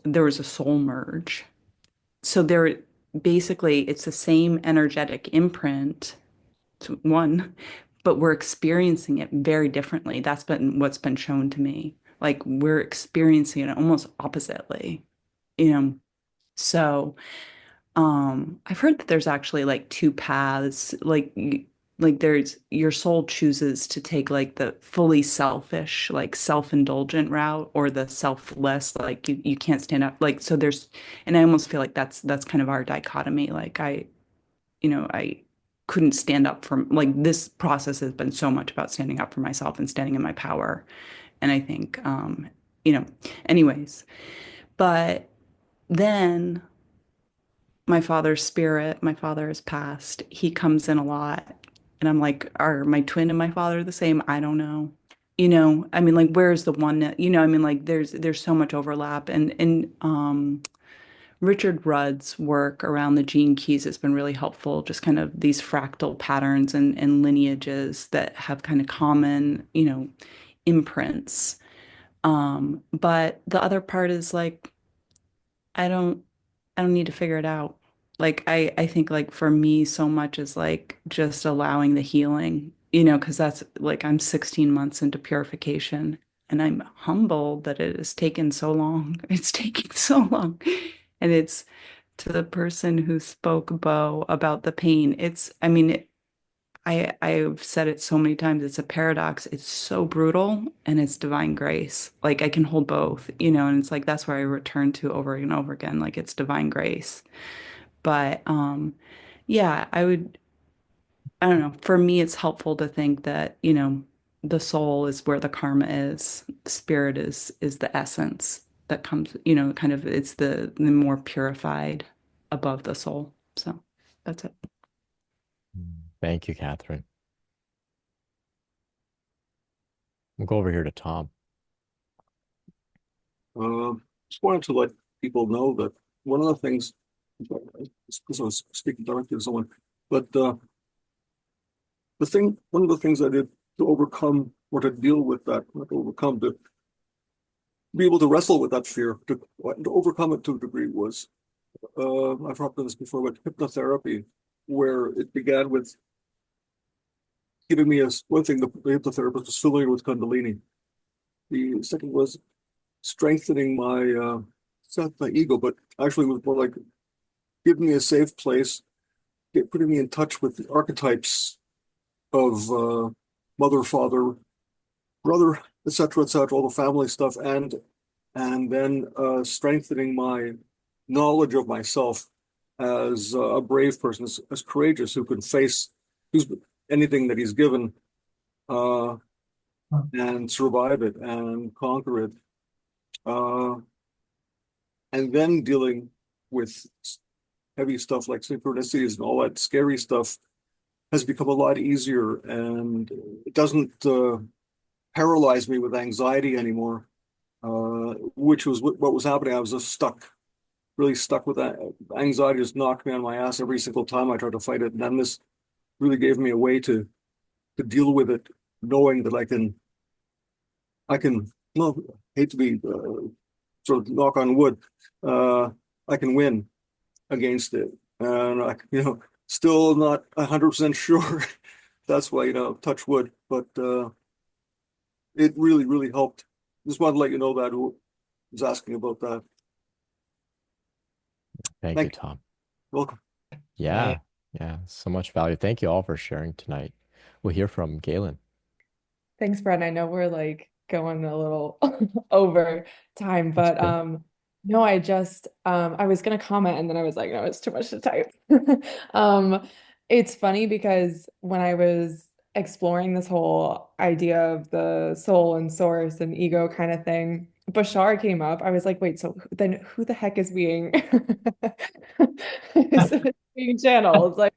there was a soul merge. So there basically it's the same energetic imprint, one, but we're experiencing it very differently. That's been what's been shown to me. Like we're experiencing it almost oppositely, you know. So, I've heard that there's actually like two paths, like there's your soul chooses to take like the fully selfish, like self-indulgent route or the selfless, like you can't stand up. Like so there's and I almost feel like that's kind of our dichotomy. Like I couldn't stand up for like this process has been so much about standing up for myself and standing in my power. And I think you know, anyways, but then my father has passed. He comes in a lot. And I'm like, are my twin and my father the same? I don't know. I mean, like, where's the one, I mean, like, there's so much overlap, and Richard Rudd's work around the gene keys has been really helpful, just kind of these fractal patterns and lineages that have kind of common, imprints. But the other part is like, I don't I don't need to figure it out. Like I think like for me so much is like just allowing the healing, because that's like I'm 16 months into purification and I'm humbled that it has taken so long. It's taking so long. And it's to the person who spoke, Bo, about the pain. I mean, I've said it so many times, it's a paradox. It's so brutal and it's divine grace. Like I can hold both, and it's like that's where I return to over and over again. Like it's divine grace. But yeah, I don't know. For me, it's helpful to think that, the soul is where the karma is. Spirit is the essence that comes, kind of it's the more purified above the soul. So that's it. Thank you, Catherine. We'll go over here to Tom. Just wanted to let people know that one of the things, because I was speaking directly to someone, but one of the things I did to overcome or to deal with that, not to overcome, to be able to wrestle with that fear, to overcome it to a degree was, I've talked about this before, but hypnotherapy, where it began with giving me one thing, the hypnotherapist was familiar with Kundalini. The second was strengthening it's not my ego, but actually was more like giving me a safe place, putting me in touch with the archetypes of mother, father, brother, etc., all the family stuff, and then strengthening my knowledge of myself as a brave person, as courageous, who can face who's anything that he's given uh, and survive it and conquer it. Uh, and then dealing with heavy stuff like synchronicities and all that scary stuff has become a lot easier, and it doesn't paralyze me with anxiety anymore, which was what was happening. I was just stuck, really stuck with that. Anxiety just knocked me on my ass every single time I tried to fight it. And then this really gave me a way to deal with it, knowing that I can, well, hate to be sort of knock on wood, uh, I can win against it. And still not 100% sure. That's why, touch wood. But it really, really helped. Just wanted to let you know that who was asking about that. Thank you, Thank you. Tom. Welcome. Yeah, yeah, so much value. Thank you all for sharing tonight. We'll hear from Galen. Thanks, Brent. I know we're like going a little over time, That's but good. no, I was gonna comment and then I was like, no, it's too much to type. It's funny because when I was exploring this whole idea of the soul and source and ego kind of thing, Bashar came up. I was like, wait, so then who the heck is being is being channeled? Like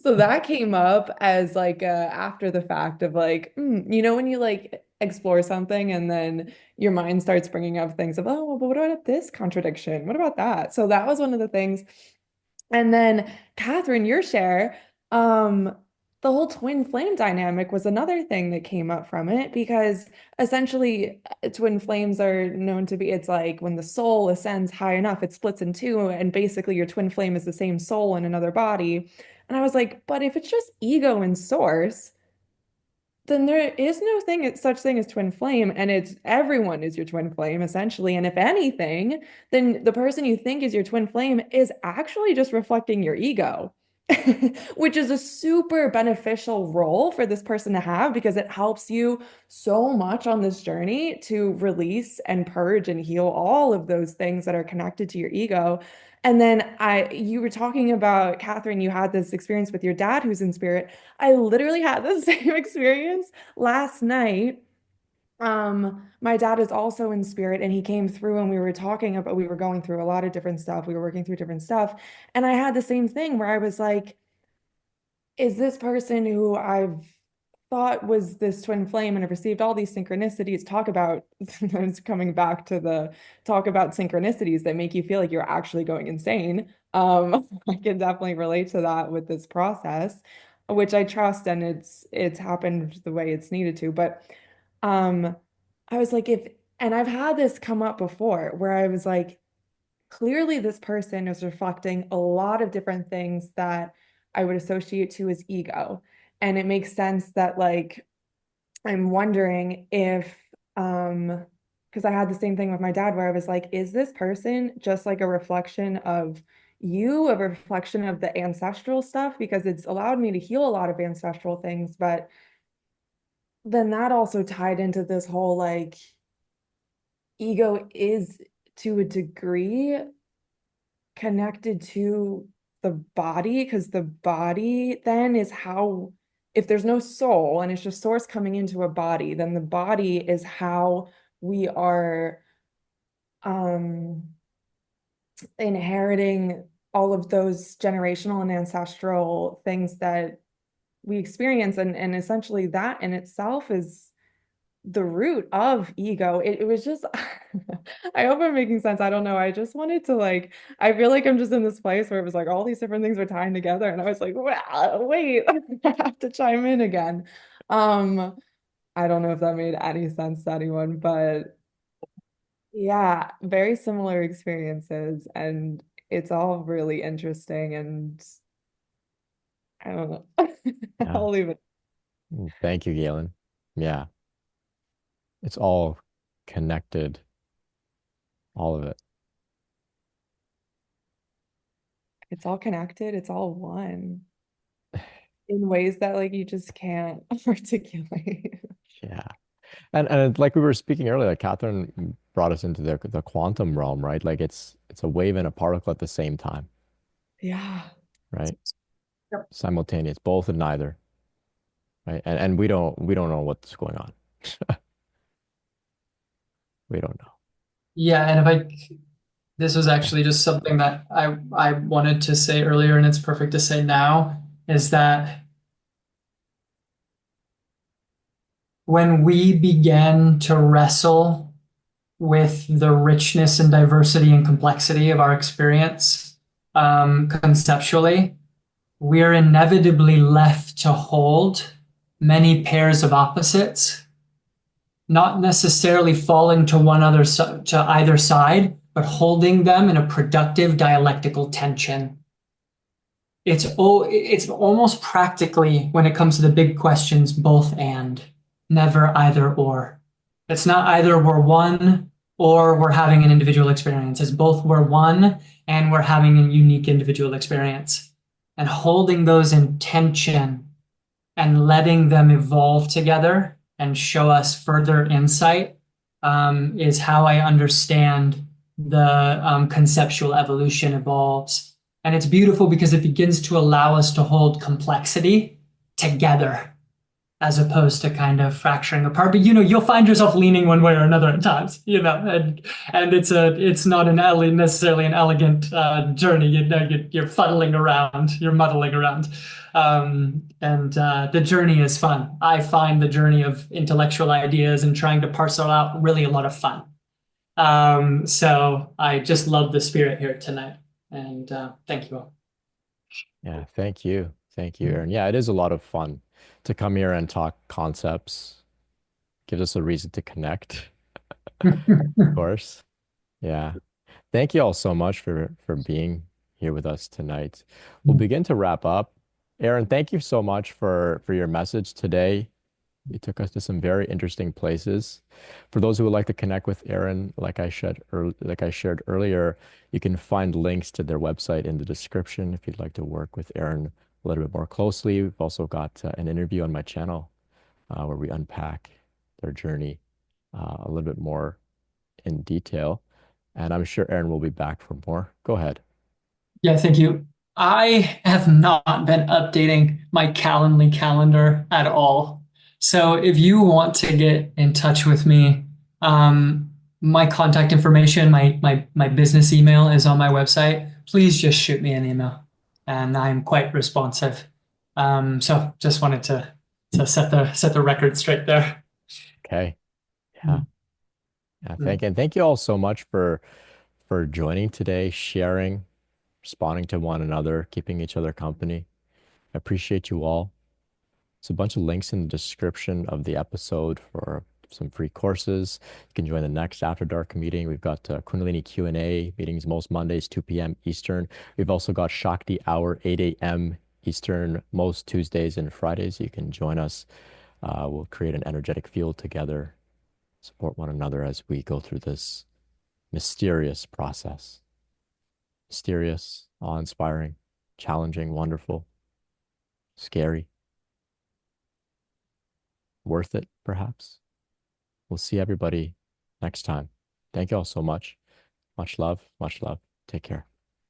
so that came up as like after the fact of like, when you like explore something and then your mind starts bringing up things of, oh, well, but what about this contradiction? What about that? So that was one of the things. And then Catherine, your share, the whole twin flame dynamic was another thing that came up from it because essentially twin flames are known to be, it's like when the soul ascends high enough, it splits in two, and basically your twin flame is the same soul in another body. And I was like, but if it's just ego and source, then there is no such thing as twin flame, and it's everyone is your twin flame essentially. And if anything, then the person you think is your twin flame is actually just reflecting your ego, which is a super beneficial role for this person to have because it helps you so much on this journey to release and purge and heal all of those things that are connected to your ego. And then you were talking about, Catherine, you had this experience with your dad who's in spirit. I literally had the same experience last night. My dad is also in spirit and he came through and we were going through a lot of different stuff. We were working through different stuff. And I had the same thing where I was like, is this person who I've thought was this twin flame and have received all these synchronicities. Talk about, it's coming back to the talk about synchronicities that make you feel like you're actually going insane. I can definitely relate to that with this process, which I trust, and it's happened the way it's needed to. But I was like, and I've had this come up before where I was like, clearly this person is reflecting a lot of different things that I would associate to as ego. And it makes sense that like I'm wondering if because I had the same thing with my dad where I was like, is this person just like a reflection of you, a reflection of the ancestral stuff? Because it's allowed me to heal a lot of ancestral things, but then that also tied into this whole like ego is to a degree connected to the body, because the body then is how, if there's no soul and it's just source coming into a body, then the body is how we are inheriting all of those generational and ancestral things that we experience, and essentially that in itself is the root of ego. It was just, I hope I'm making sense. I don't know. I just wanted to like, I feel like I'm just in this place where it was like all these different things were tying together. And I was like, well, wait, I have to chime in again. I don't know if that made any sense to anyone, but yeah, very similar experiences. And it's all really interesting. And I don't know. Yeah. I'll leave it. Thank you, Galen. Yeah. It's all connected, all of it. It's all connected. It's all one in ways that like you just can't articulate. Yeah. And like we were speaking earlier, like Catherine brought us into the quantum realm, right? Like it's a wave and a particle at the same time, Yeah. right? Yep. Simultaneous, both and neither, right? And we don't know what's going on. We don't know. Yeah, and this was actually just something that I wanted to say earlier, and it's perfect to say now, is that when we begin to wrestle with the richness and diversity and complexity of our experience, conceptually, we're inevitably left to hold many pairs of opposites, not necessarily falling to to either side, but holding them in a productive dialectical tension. It's almost practically, when it comes to the big questions, both and, never either or. It's not either we're one or we're having an individual experience. It's both we're one and we're having a unique individual experience. And holding those in tension and letting them evolve together and show us further insight is how I understand the conceptual evolution evolves. And it's beautiful because it begins to allow us to hold complexity together as opposed to kind of fracturing apart. But you'll find yourself leaning one way or another at times, and it's not necessarily an elegant journey. You're fuddling around, you're muddling around, and the journey is fun. I find the journey of intellectual ideas and trying to parse it out really a lot of fun. So I just love the spirit here tonight, and thank you all. Yeah, thank you. Thank you, Aaron. Yeah, it is a lot of fun to come here and talk concepts. Gives us a reason to connect, of course. Yeah. Thank you all so much for being here with us tonight. We'll begin to wrap up. Aaron, thank you so much for your message today. You took us to some very interesting places. For those who would like to connect with Aaron, like I shared earlier, you can find links to their website in the description if you'd like to work with Aaron a little bit more closely. We've also got an interview on my channel where we unpack their journey a little bit more in detail. And I'm sure Aaron will be back for more. Go ahead. Yeah, thank you. I have not been updating my Calendly calendar at all. So if you want to get in touch with me, my contact information, my business email is on my website. Please just shoot me an email, and I'm quite responsive. So just wanted to to set the record straight there. Okay. Yeah. Yeah. Thank you all so much for joining today, sharing, responding to one another, keeping each other company. I appreciate you all. There's a bunch of links in the description of the episode for some free courses. You can join the next After Dark meeting. We've got Kundalini Q&A meetings most Mondays, 2 p.m. Eastern. We've also got Shakti Hour, 8 a.m. Eastern, most Tuesdays and Fridays. You can join us. We'll create an energetic field together, support one another as we go through this mysterious process. Mysterious, awe-inspiring, challenging, wonderful, scary, worth it, perhaps. We'll see everybody next time. Thank you all so much. Much love. Much love. Take care.